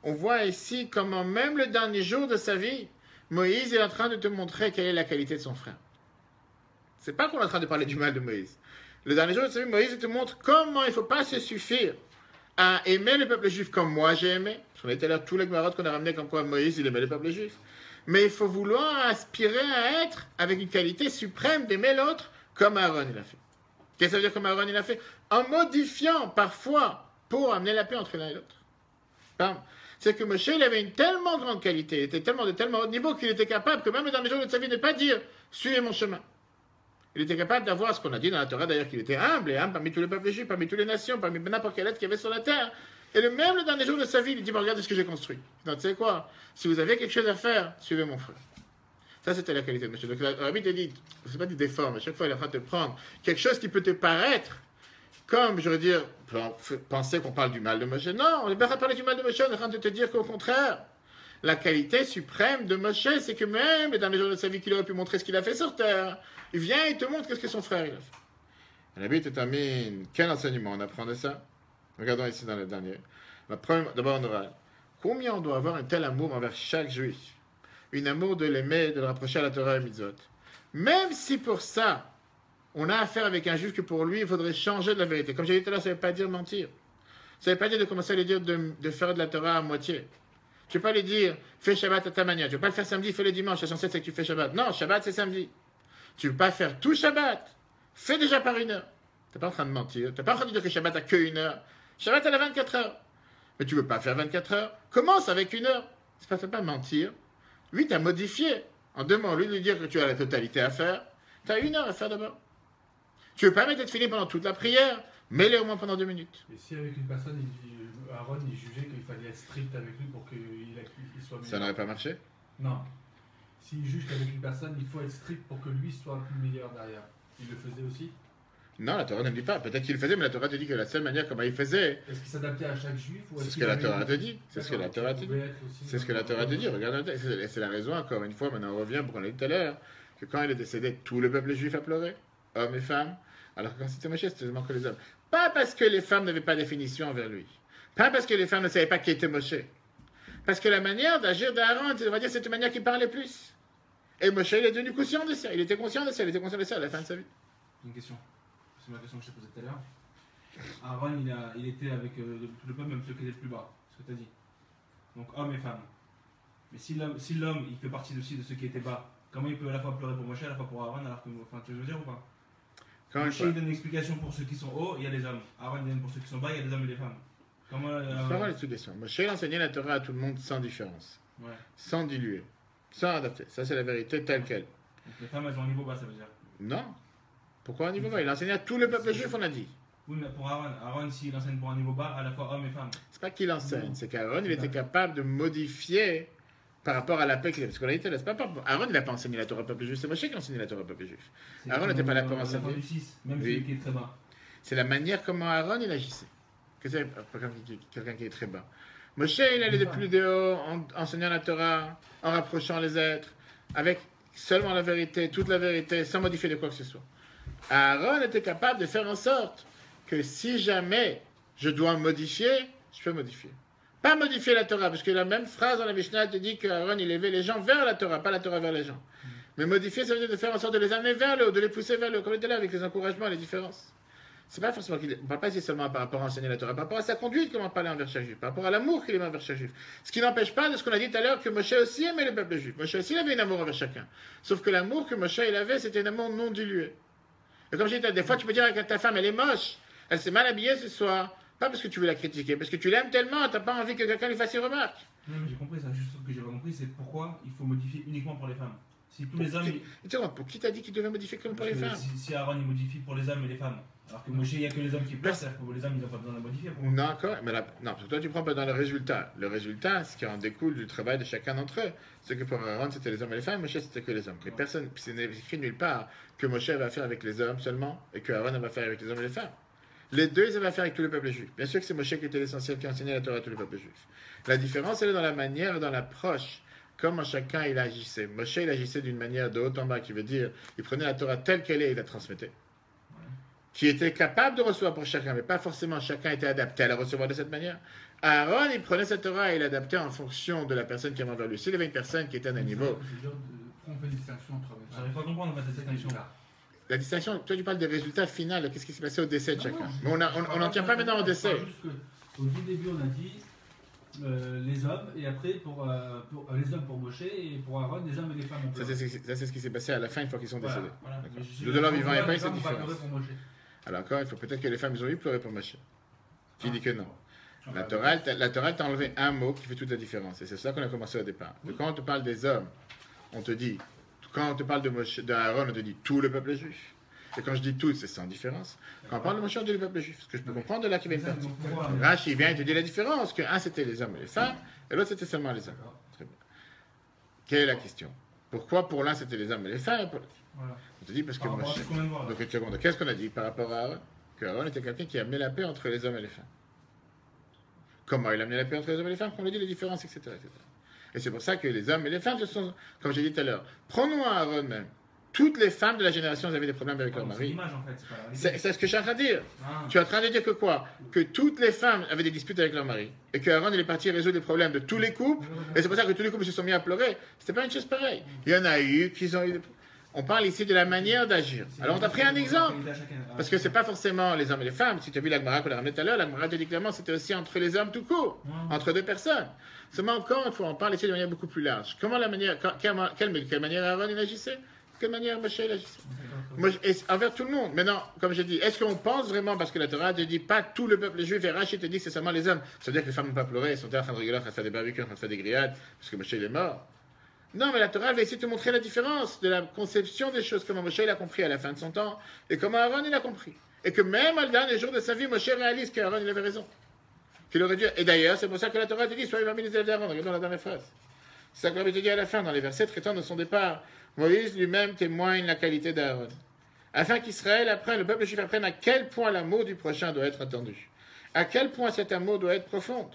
On voit ici comment même le dernier jour de sa vie, Moïse est en train de te montrer quelle est la qualité de son frère. C'est pas qu'on est en train de parler du mal de Moïse. Le dernier jour de sa vie, Moïse te montre comment il ne faut pas se suffire à aimer le peuple juif comme moi j'ai aimé. Parce qu'on était là tous les marottes qu'on a ramenés comme quoi Moïse il aimait le peuple juif. Mais il faut vouloir aspirer à être avec une qualité suprême d'aimer l'autre comme Aaron il a fait. Qu'est-ce que ça veut dire comme Aaron il a fait? En modifiant parfois pour amener la paix entre l'un et l'autre. C'est que Moshe, il avait une tellement grande qualité, il était tellement de tellement haut niveau qu'il était capable, que même dans les jours de sa vie, de ne pas dire « suivez mon chemin ». Il était capable d'avoir ce qu'on a dit dans la Torah, d'ailleurs, qu'il était humble, et humble parmi tous les peuples juifs, parmi toutes les nations, parmi n'importe quel être qu'il y avait sur la terre. Et même le dernier jour de sa vie, il dit « regardez ce que j'ai construit ». Donc, tu sais quoi? Si vous avez quelque chose à faire, suivez mon frère. Ça, c'était la qualité de Moshe. Donc, le Rabbi te dit, c'est pas des déformes, à chaque fois, il est en train de te prendre quelque chose qui peut te paraître comme, je veux dire, penser qu'on parle du mal de Moshe. Non, on n'est pas en train de parler du mal de Moshe, on est en train de te dire qu'au contraire, la qualité suprême de Moshe, c'est que même dans les jours de sa vie qu'il aurait pu montrer ce qu'il a fait sur terre, il vient et te montre qu'est-ce que son frère il a fait. La Bible te termine, quel enseignement on apprend de ça? Regardons ici dans le dernier. D'abord en oral. Combien on doit avoir un tel amour envers chaque juif? Un amour de l'aimer, de le rapprocher à la Torah et Mitzvot. Même si pour ça, on a affaire avec un juif que pour lui, il faudrait changer de la vérité. Comme j'ai dit tout à l'heure, ça ne veut pas dire mentir. Ça ne veut pas dire de commencer à lui dire de faire de la Torah à moitié. Tu ne peux pas lui dire, fais Shabbat à ta manière. Tu ne peux pas le faire samedi, fais le dimanche. La censé c'est que tu fais Shabbat. Non, Shabbat c'est samedi. Tu ne peux pas faire tout Shabbat. Fais déjà par 1 heure. Tu n'es pas en train de mentir. Tu n'es pas en train de dire que Shabbat a que 1 heure. Shabbat elle a 24 heures. Mais tu ne veux pas faire 24 heures. Commence avec 1 heure. Ça ne peut pas mentir. Lui, tu as modifié. En 2 mois, au lieu de lui dire que tu as la totalité à faire, tu as 1 heure à faire d'abord. Tu veux pas mettre fini pendant toute la prière, mets-le au moins pendant 2 minutes. Et si avec une personne, Aaron, il jugeait qu'il fallait être strict avec lui pour qu'il soit meilleur. Ça n'aurait pas marché? Non. S'il juge qu'avec une personne, il faut être strict pour que lui soit plus meilleur derrière. Il le faisait aussi? Non, la Torah ne le dit pas. Peut-être qu'il le faisait, mais la Torah te dit que la seule manière comment il faisait... Est-ce qu'il s'adaptait à chaque juif ou c'est ce que la Torah te dit. C'est ce que la Torah te dit. C'est ce que la Torah te dit. Regarde le texte. C'est la raison, encore une fois, maintenant on revient pour qu'on l'a dit tout à l'heure, que quand il est décédé, tout le peuple juif a pleuré, hommes et femmes. Alors que quand c'était Moshe, c'était seulement que les hommes. Pas parce que les femmes n'avaient pas de définition envers lui. Pas parce que les femmes ne savaient pas qui était Moshe. Parce que la manière d'agir d'Aaron, on va dire, c'est une manière qui parlait plus. Et Moshe, il est devenu conscient de ça. Il était conscient de ça. Il était conscient de ça à la fin de sa vie. Une question. C'est ma question que je t'ai posée tout à l'heure. Aaron, il était avec tout le peuple, même ceux qui étaient le plus bas. Ce que tu as dit. Donc, hommes et femmes. Mais si l'homme, il fait partie aussi de ceux qui étaient bas, comment il peut à la fois pleurer pour Moshe, à la fois pour Aaron, alors que... Enfin, tu veux dire ou pas? Quand Moshe il donne une explication pour ceux qui sont hauts, il y a les hommes. Aaron il donne pour ceux qui sont bas, il y a les hommes et les femmes. Comment C'est pas mal l'explication. Moshe il enseignait la Torah à tout le monde sans différence, Ouais. sans diluer, sans adapter. Ça, c'est la vérité telle qu'elle. Donc les femmes elles ont un niveau bas, ça veut dire. Non. Pourquoi un niveau bas? Il enseignait à tout le peuple juif, on a dit. Oui, mais pour Aaron s'il enseigne pour un niveau bas, à la fois hommes et femmes. C'est pas qu'il enseigne, c'est qu'Aaron, il était capable de modifier par rapport à la paix qu'il avait. Parce qu'on a dit, c'est pas Aaron, il n'a pas enseigné la Torah au peuple juif, c'est Moshe qui a enseigné la Torah au peuple juif. Aaron n'était pas là pour enseigner. Du 6, même Oui. celui qui est très bas. C'est la manière comment Aaron, il agissait. Que c'est quelqu'un qui est très bas. Moshe, il allait de plus de haut, en enseignant la Torah, en rapprochant les êtres, avec seulement la vérité, toute la vérité, sans modifier de quoi que ce soit. Aaron était capable de faire en sorte que si jamais je dois modifier, je peux modifier. Pas modifier la Torah, parce que la même phrase dans la Mishnah te dit qu'Aaron, il élevait les gens vers la Torah, pas la Torah vers les gens. Mais modifier, ça veut dire de faire en sorte de les amener vers le haut, de les pousser vers le haut, comme il était là, avec les encouragements et les différences. C'est pas forcément qu'il ne parle pas ici seulement par rapport à enseigner la Torah, par rapport à sa conduite, comment parler envers chaque juif, par rapport à l'amour qu'il aimait envers chaque juif. Ce qui n'empêche pas de ce qu'on a dit tout à l'heure que Moshe aussi aimait le peuple juif. Moshe aussi il avait un amour envers chacun. Sauf que l'amour que Moshe il avait, c'était un amour non dilué. Et comme je dis, des fois tu peux dire que ta femme elle est moche, elle s'est mal habillée ce soir, pas parce que tu veux la critiquer, parce que tu l'aimes tellement, tu n'as pas envie que quelqu'un lui fasse une remarque. Non, mais j'ai compris ça. Juste ce que j'ai pas compris, c'est pourquoi il faut modifier uniquement pour les femmes. Si tous les hommes. Pour qui t'a dit qu'il devait modifier comme pour les femmes? Si Aaron il modifie pour les hommes et les femmes, alors que Moshe il n'y a que les hommes qui pleurent, c'est-à-dire que les hommes ils n'ont pas besoin de modifier. Non, encore, mais là, non, parce que toi tu prends pas dans le résultat. Le résultat, ce qui en découle du travail de chacun d'entre eux, c'est que pour Aaron c'était les hommes et les femmes, Moshe c'était que les hommes. Et personne, ce n'est écrit nulle part que Moshe va faire avec les hommes seulement et que Aaron va faire avec les hommes et les femmes. Les deux, ils avaient à faire avec tout le peuple juif. Bien sûr que c'est Moshe qui était l'essentiel, qui enseignait la Torah à tout le peuple juif. La différence, elle est dans la manière, dans l'approche, comment chacun il agissait. Moshe, il agissait d'une manière de haut en bas, qui veut dire, il prenait la Torah telle qu'elle est et il la transmettait. Qui était capable de recevoir pour chacun, mais pas forcément chacun était adapté à la recevoir de cette manière. Aaron, il prenait cette Torah et il l'adaptait en fonction de la personne qui avait envers lui. S'il y avait une personne qui était à un niveau. Pourquoi on fait une distinction entre les J'arrive pas à comprendre en fait cette distinction. La distinction, toi tu parles des résultats finaux, qu'est-ce qui s'est passé au décès de chacun. Mais on n'en tient pas maintenant au décès. Au tout début, on a dit les hommes, et après pour les hommes pour Moshe, et pour Aaron, les hommes et les femmes. Ça, c'est ce qui s'est passé à la fin, une fois qu'ils sont décédés. Voilà. D'accord. Mais Le de leur vivant et pas, les c'est femmes vont différent. pleurer pour Moshe. Alors encore, il faut peut-être que les femmes, ils ont eu pleuré pour Moshe. Qui dit que non. La Torah t'a enlevé un mot qui fait toute la différence. Et c'est ça qu'on a commencé au départ. Donc, quand on te parle des hommes, on te dit, quand on te parle d'Aaron, on te dit tout le peuple juif. Et quand je dis tout, c'est sans différence. Quand on parle de Moshe, on dit le peuple juif. Parce que je peux comprendre de là qu'il y avait une partie. Rashi vient et te dit la différence, que un c'était les hommes et les femmes, et l'autre c'était seulement les hommes. Très bien. Quelle est la question? Pourquoi pour l'un c'était les hommes et les femmes et pour l'autre? Voilà. On te dit parce que Par rapport à Moshe. ce qu'on vient de voir, là. Donc une seconde, qu'est-ce qu'on a dit par rapport à Aaron? Que Aaron était quelqu'un qui amenait la paix entre les hommes et les femmes. Comment il amenait la paix entre les hommes et les femmes? Qu'on lui dit les différences, etc., etc. Et c'est pour ça que les hommes et les femmes, ce sont, comme j'ai dit tout à l'heure, prenons Aaron même. Toutes les femmes de la génération avaient des problèmes avec leur C'est mari. l'image en fait, c'est pas la réalité. C'est ce que je suis en train de dire. Ah. Tu es en train de dire que quoi? Que toutes les femmes avaient des disputes avec leur mari. Et que Aaron il est parti résoudre les problèmes de tous les couples. Et c'est pour ça que tous les couples se sont mis à pleurer. C'était pas une chose pareille. Il y en a eu qui ont eu. On parle ici de la manière d'agir. Alors on t'a pris un exemple. Parce que c'est pas forcément les hommes et les femmes. Si tu as vu l'Agmara qu'on a ramené tout à l'heure, l'Agmara te dit clairement c'était aussi entre les hommes tout court. Entre deux personnes. Seulement encore une fois, on parle ici de manière beaucoup plus large. Comment la manière, quelle manière Aaron il agissait? Quelle manière Moshe il agissait? Envers tout le monde. Maintenant, comme j'ai dit, est-ce qu'on pense vraiment, parce que la Torah ne dit pas tout le peuple juif, et Rachid te dit que c'est seulement les hommes. Ça veut dire que les femmes n'ont pas pleuré, elles sont en train de rigoler, en train de faire des barbecues, en train de faire des grillades, parce que Moshe il est mort. Non, mais la Torah va essayer de te montrer la différence de la conception des choses, comment Moshe il a compris à la fin de son temps, et comment Aaron il a compris. Et que même à le dernier jour de sa vie, Moshe réalise qu'Aaron il avait raison. Qu'il aurait dû. Et d'ailleurs, c'est pour ça que la Torah te dit soyez parmi les élèves d'Aaron. Regardons la dernière phrase. C'est ça qu'on avait dit à la fin, dans les versets traitant de son départ. Moïse lui-même témoigne la qualité d'Aaron. Afin qu'Israël apprenne, le peuple juif apprenne à quel point l'amour du prochain doit être entendu. À quel point cet amour doit être profond.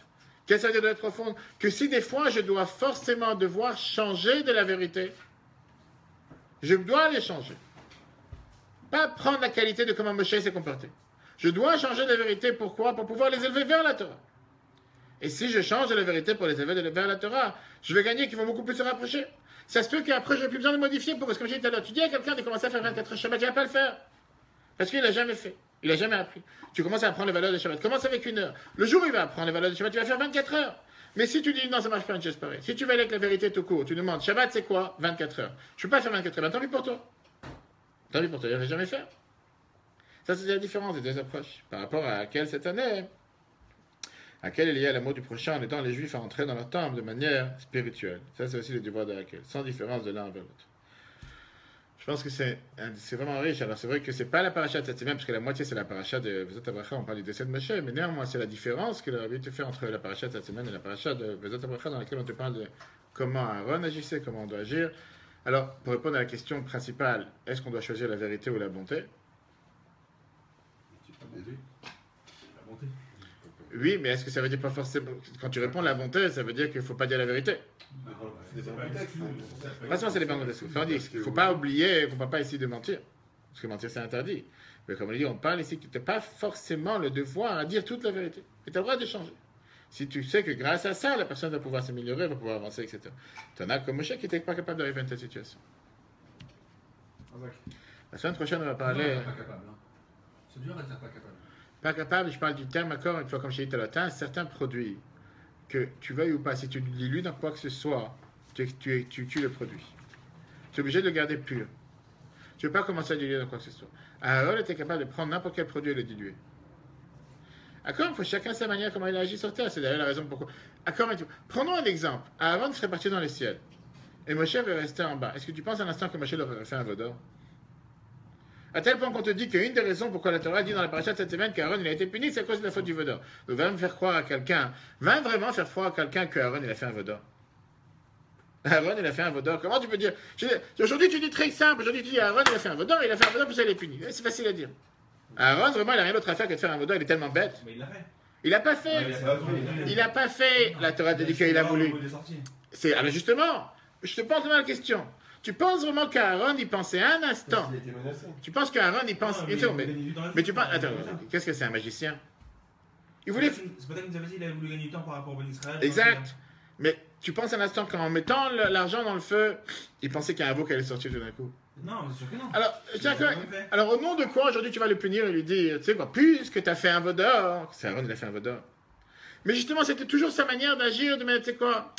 Qu'est-ce que ça veut dire doit être profond? Que si des fois je dois forcément devoir changer de la vérité, je dois les changer. Pas prendre la qualité de comment Moshe s'est comporté. Je dois changer de la vérité. Pourquoi? Pour pouvoir les élever vers la Torah. Et si je change de la vérité pour les élever vers la Torah, je vais gagner qu'ils vont beaucoup plus se rapprocher. Ça se peut qu'après, je n'ai plus besoin de modifier. Parce que comme j'ai dit tout à l'heure, tu dis à quelqu'un de commencer à faire 24 heures Shabbat, il ne va pas le faire. Parce qu'il n'a jamais fait. Il n'a jamais appris. Tu commences à apprendre les valeurs de Shabbat. Commence avec 1 heure. Le jour où il va apprendre les valeurs de Shabbat, il va faire 24 heures. Mais si tu dis non, ça ne marche pas une chose pareille. Si tu vas aller avec la vérité tout court, tu demandes Shabbat, c'est quoi? 24 heures. Je ne peux pas faire 24 heures. Ben, tant pis pour toi. Tant pis pour toi, il ne va jamais faire. Ça, c'est la différence des deux approches. Par rapport à laquelle cette année, à laquelle il y a l'amour du prochain en aidant les Juifs à entrer dans leur temple de manière spirituelle. Ça, c'est aussi le devoir de laquelle, sans différence de l'un envers l'autre. Je pense que c'est vraiment riche. Alors, c'est vrai que c'est pas la paracha de cette semaine, parce que la moitié, c'est la paracha de Vezot Abracha, on parle du décès de Moshe, mais néanmoins, c'est la différence que le Rabbi te fait entre la paracha de cette semaine et la paracha de Vezot Abracha, dans laquelle on te parle de comment Aaron agissait, comment on doit agir. Alors, pour répondre à la question principale, est-ce qu'on doit choisir la vérité ou la bonté? La bonté. Oui, mais est-ce que ça veut dire pas forcément... Quand tu réponds la bonté, ça veut dire qu'il ne faut pas dire la vérité. Pas seulement c'est les bandes de il ne faut pas oublier, il ne faut pas essayer de mentir. Parce que mentir, c'est interdit. Mais comme on dit, on parle ici que tu n'as pas forcément le devoir à dire toute la vérité. Et tu as le droit d'échanger. Si tu sais que grâce à ça, la personne va pouvoir s'améliorer, va pouvoir avancer, etc. Tu en as comme Moshe qui n'était pas capable d'arriver à une telle situation. La semaine prochaine, on va parler... Non, pas capable. Hein. C'est dur à dire pas capable. Pas capable, je parle du terme accord, une fois comme je l'ai dit tout à l'heure, tu as certains produits que tu veuilles ou pas, si tu le dilues dans quoi que ce soit, tu tues le produit. Tu es obligé de le garder pur. Tu ne veux pas commencer à diluer dans quoi que ce soit. Aaron était capable de prendre n'importe quel produit et le diluer. D'accord, il faut chacun sa manière comment il agit sur terre. C'est d'ailleurs la raison pourquoi. D'accord, prenons un exemple. Aaron serait parti dans les ciels. Et Moshe va rester en bas. Est-ce que tu penses un instant que Moshe aurait fait un vaudor? À tel point qu'on te dit qu'une des raisons pourquoi la Torah dit dans la paracha de cette semaine qu'Aaron il a été puni, c'est à cause de la faute du vaudor. Donc va me faire croire à quelqu'un, va vraiment faire croire à quelqu'un qu'Aaron il a fait un vaudor. Aaron il a fait un vaudor. Comment tu peux dire? Aujourd'hui tu dis très simple, aujourd'hui tu dis Aaron il a fait un vaudor, il a fait un vaudor pour ça il est puni. C'est facile à dire. Aaron vraiment il a rien d'autre à faire que de faire un vaudor, il est tellement bête. Mais il l'a fait. Il n'a pas fait. Il n'a pas fait. La Torah te dit qu'il a voulu. Alors justement, je te pose vraiment la question. Tu penses vraiment qu'Aaron il pensait un instant? Il a été menacé. Tu penses qu'Aaron il pense. Mais tu penses. Attends, qu'est-ce que c'est un magicien? Il voulait. C'est pas ça qu'il nous avait dit, il avait voulu gagner du temps par rapport au Ben Israël. Exact. Mais tu penses un instant qu'en mettant l'argent dans le feu, il pensait qu'il y a un veau qui allait sortir tout d'un coup? Non, mais c'est sûr que non. Alors, au nom de quoi aujourd'hui tu vas le punir et lui dire, tu sais quoi, puisque tu as fait un vaudor, c'est Aaron il a fait un vaudor. Mais justement, c'était toujours sa manière d'agir, de mettre, tu sais quoi,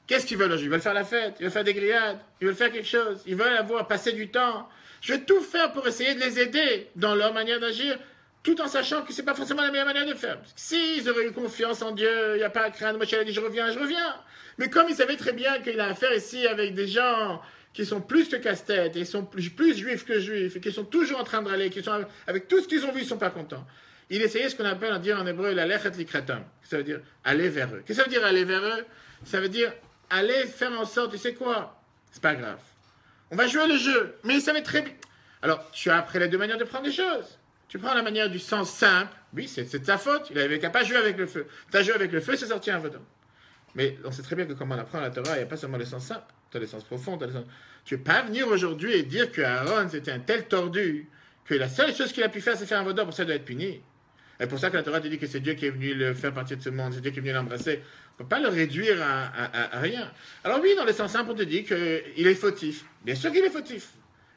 qu'est-ce qu'ils veulent aujourd'hui? Ils veulent faire la fête, ils veulent faire des grillades, ils veulent faire quelque chose, ils veulent avoir passé du temps. Je vais tout faire pour essayer de les aider dans leur manière d'agir, tout en sachant que c'est pas forcément la meilleure manière de faire. S'ils auraient eu confiance en Dieu, il n'y a pas à craindre, Moshe a dit je reviens. Mais comme il savait très bien qu'il a affaire ici avec des gens qui sont plus que casse-tête, et sont plus juifs que juifs, et qui sont toujours en train de râler, qui sont avec tout ce qu'ils ont vu, ils ne sont pas contents. Il essayait ce qu'on appelle en hébreu la lechet likretam. Ça veut dire aller vers eux. Qu'est-ce que ça veut dire aller vers eux? Ça veut dire aller faire en sorte, tu sais quoi? C'est pas grave. On va jouer le jeu. Mais il savait très bien. Alors, tu as après les deux manières de prendre les choses. Tu prends la manière du sens simple. Oui, c'est de ta faute. Il n'avait qu'à pas jouer avec le feu. Tu as joué avec le feu, c'est sorti un vaudor. Mais on sait très bien que comme on apprend la Torah, il n'y a pas seulement le sens simple. Tu as le sens profond. Tu ne peux pas venir aujourd'hui et dire que Aaron c'était un tel tordu que la seule chose qu'il a pu faire, c'est faire un vaudor, pour ça il doit être puni. Et pour ça que la Torah te dit que c'est Dieu qui est venu le faire partir de ce monde, c'est Dieu qui est venu l'embrasser. On ne peut pas le réduire à rien. Alors oui, dans le sens simple, on te dit qu'il est fautif. Bien sûr qu'il est fautif.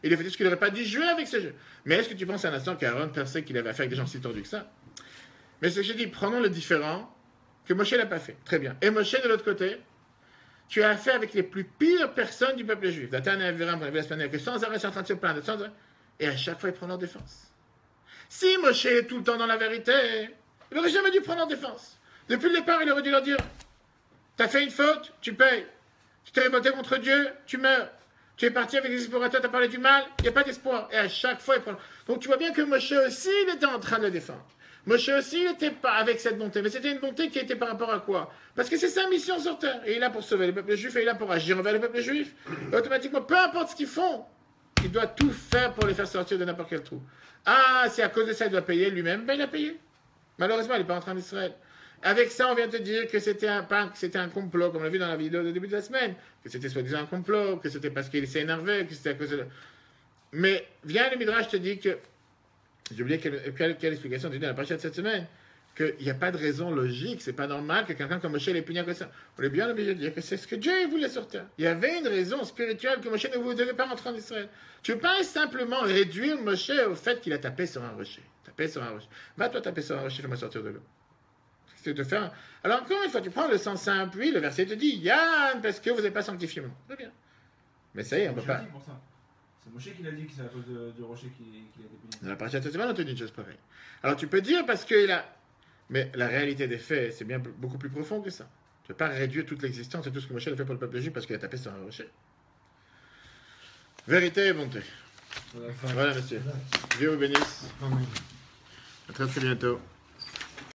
Il est fautif parce qu'il n'aurait pas dû jouer avec ce jeu. Mais est-ce que tu penses un instant qu'Aaron pensait qu'il avait affaire avec des gens si tordus que ça? Mais ce que j'ai dit, prenons le différent que Moshe n'a pas fait. Très bien. Et Moshe, de l'autre côté, tu as affaire avec les plus pires personnes du peuple juif. Datan et Aviram, on a vu la semaine dernière, que sans arrêt, sont en train de se plaindre. Et à chaque fois, ils prennent leur défense. Si Moshe est tout le temps dans la vérité, il n'aurait jamais dû prendre en défense. Depuis le départ, il aurait dû leur dire, t'as fait une faute, tu payes. Tu t'es révolté contre Dieu, tu meurs. Tu es parti avec les explorateurs, tu as parlé du mal, il n'y a pas d'espoir. Et à chaque fois, il prend... Donc tu vois bien que Moshe aussi, il était en train de le défendre. Moshe aussi, il n'était pas avec cette bonté. Mais c'était une bonté qui était par rapport à quoi? Parce que c'est sa mission sur terre. Et il est là pour sauver le peuple juif, et il est là pour agir envers le peuple juif. Et automatiquement, peu importe ce qu'ils font, il doit tout faire pour les faire sortir de n'importe quel trou. Ah, c'est à cause de ça, il doit payer lui-même. Ben, il a payé. Malheureusement, il n'est pas rentré en Israël. Avec ça, on vient te dire que c'était un complot, comme on l'a vu dans la vidéo de début de la semaine, que c'était soi-disant un complot, que c'était parce qu'il s'est énervé, que c'était à cause de... Mais vient le Midrash te dit que, j'ai oublié quelle explication tu dis dans la paracha de cette semaine, qu'il n'y a pas de raison logique, c'est pas normal que quelqu'un comme Moshe l'ait puni à cause de ça. On est bien obligé de dire que c'est ce que Dieu voulait sur terre. Il y avait une raison spirituelle que Moshe ne devait pas rentrer en Israël. Tu ne peux pas simplement réduire Moshe au fait qu'il a tapé sur un rocher. Va toi taper sur un rocher, fais-moi sortir de l'eau. De faire. Alors encore une fois, tu prends le sens simple, oui, le verset te dit Yann, parce que vous n'avez pas sanctifié mon nom. Très bien. Mais ça y est, on ne peut pas. C'est Moshe qui l'a dit que c'est à cause du rocher qu'il a été puni. Dans la partie Teshuvah, on te dit une chose pareille. Alors tu peux dire parce qu'il a. Mais la réalité des faits, c'est bien beaucoup plus profond que ça. Tu ne peux pas réduire toute l'existence et tout ce que Moshe a fait pour le peuple juif parce qu'il a tapé sur un rocher. Vérité et bonté. Voilà, monsieur. Dieu vous bénisse. À très très bientôt.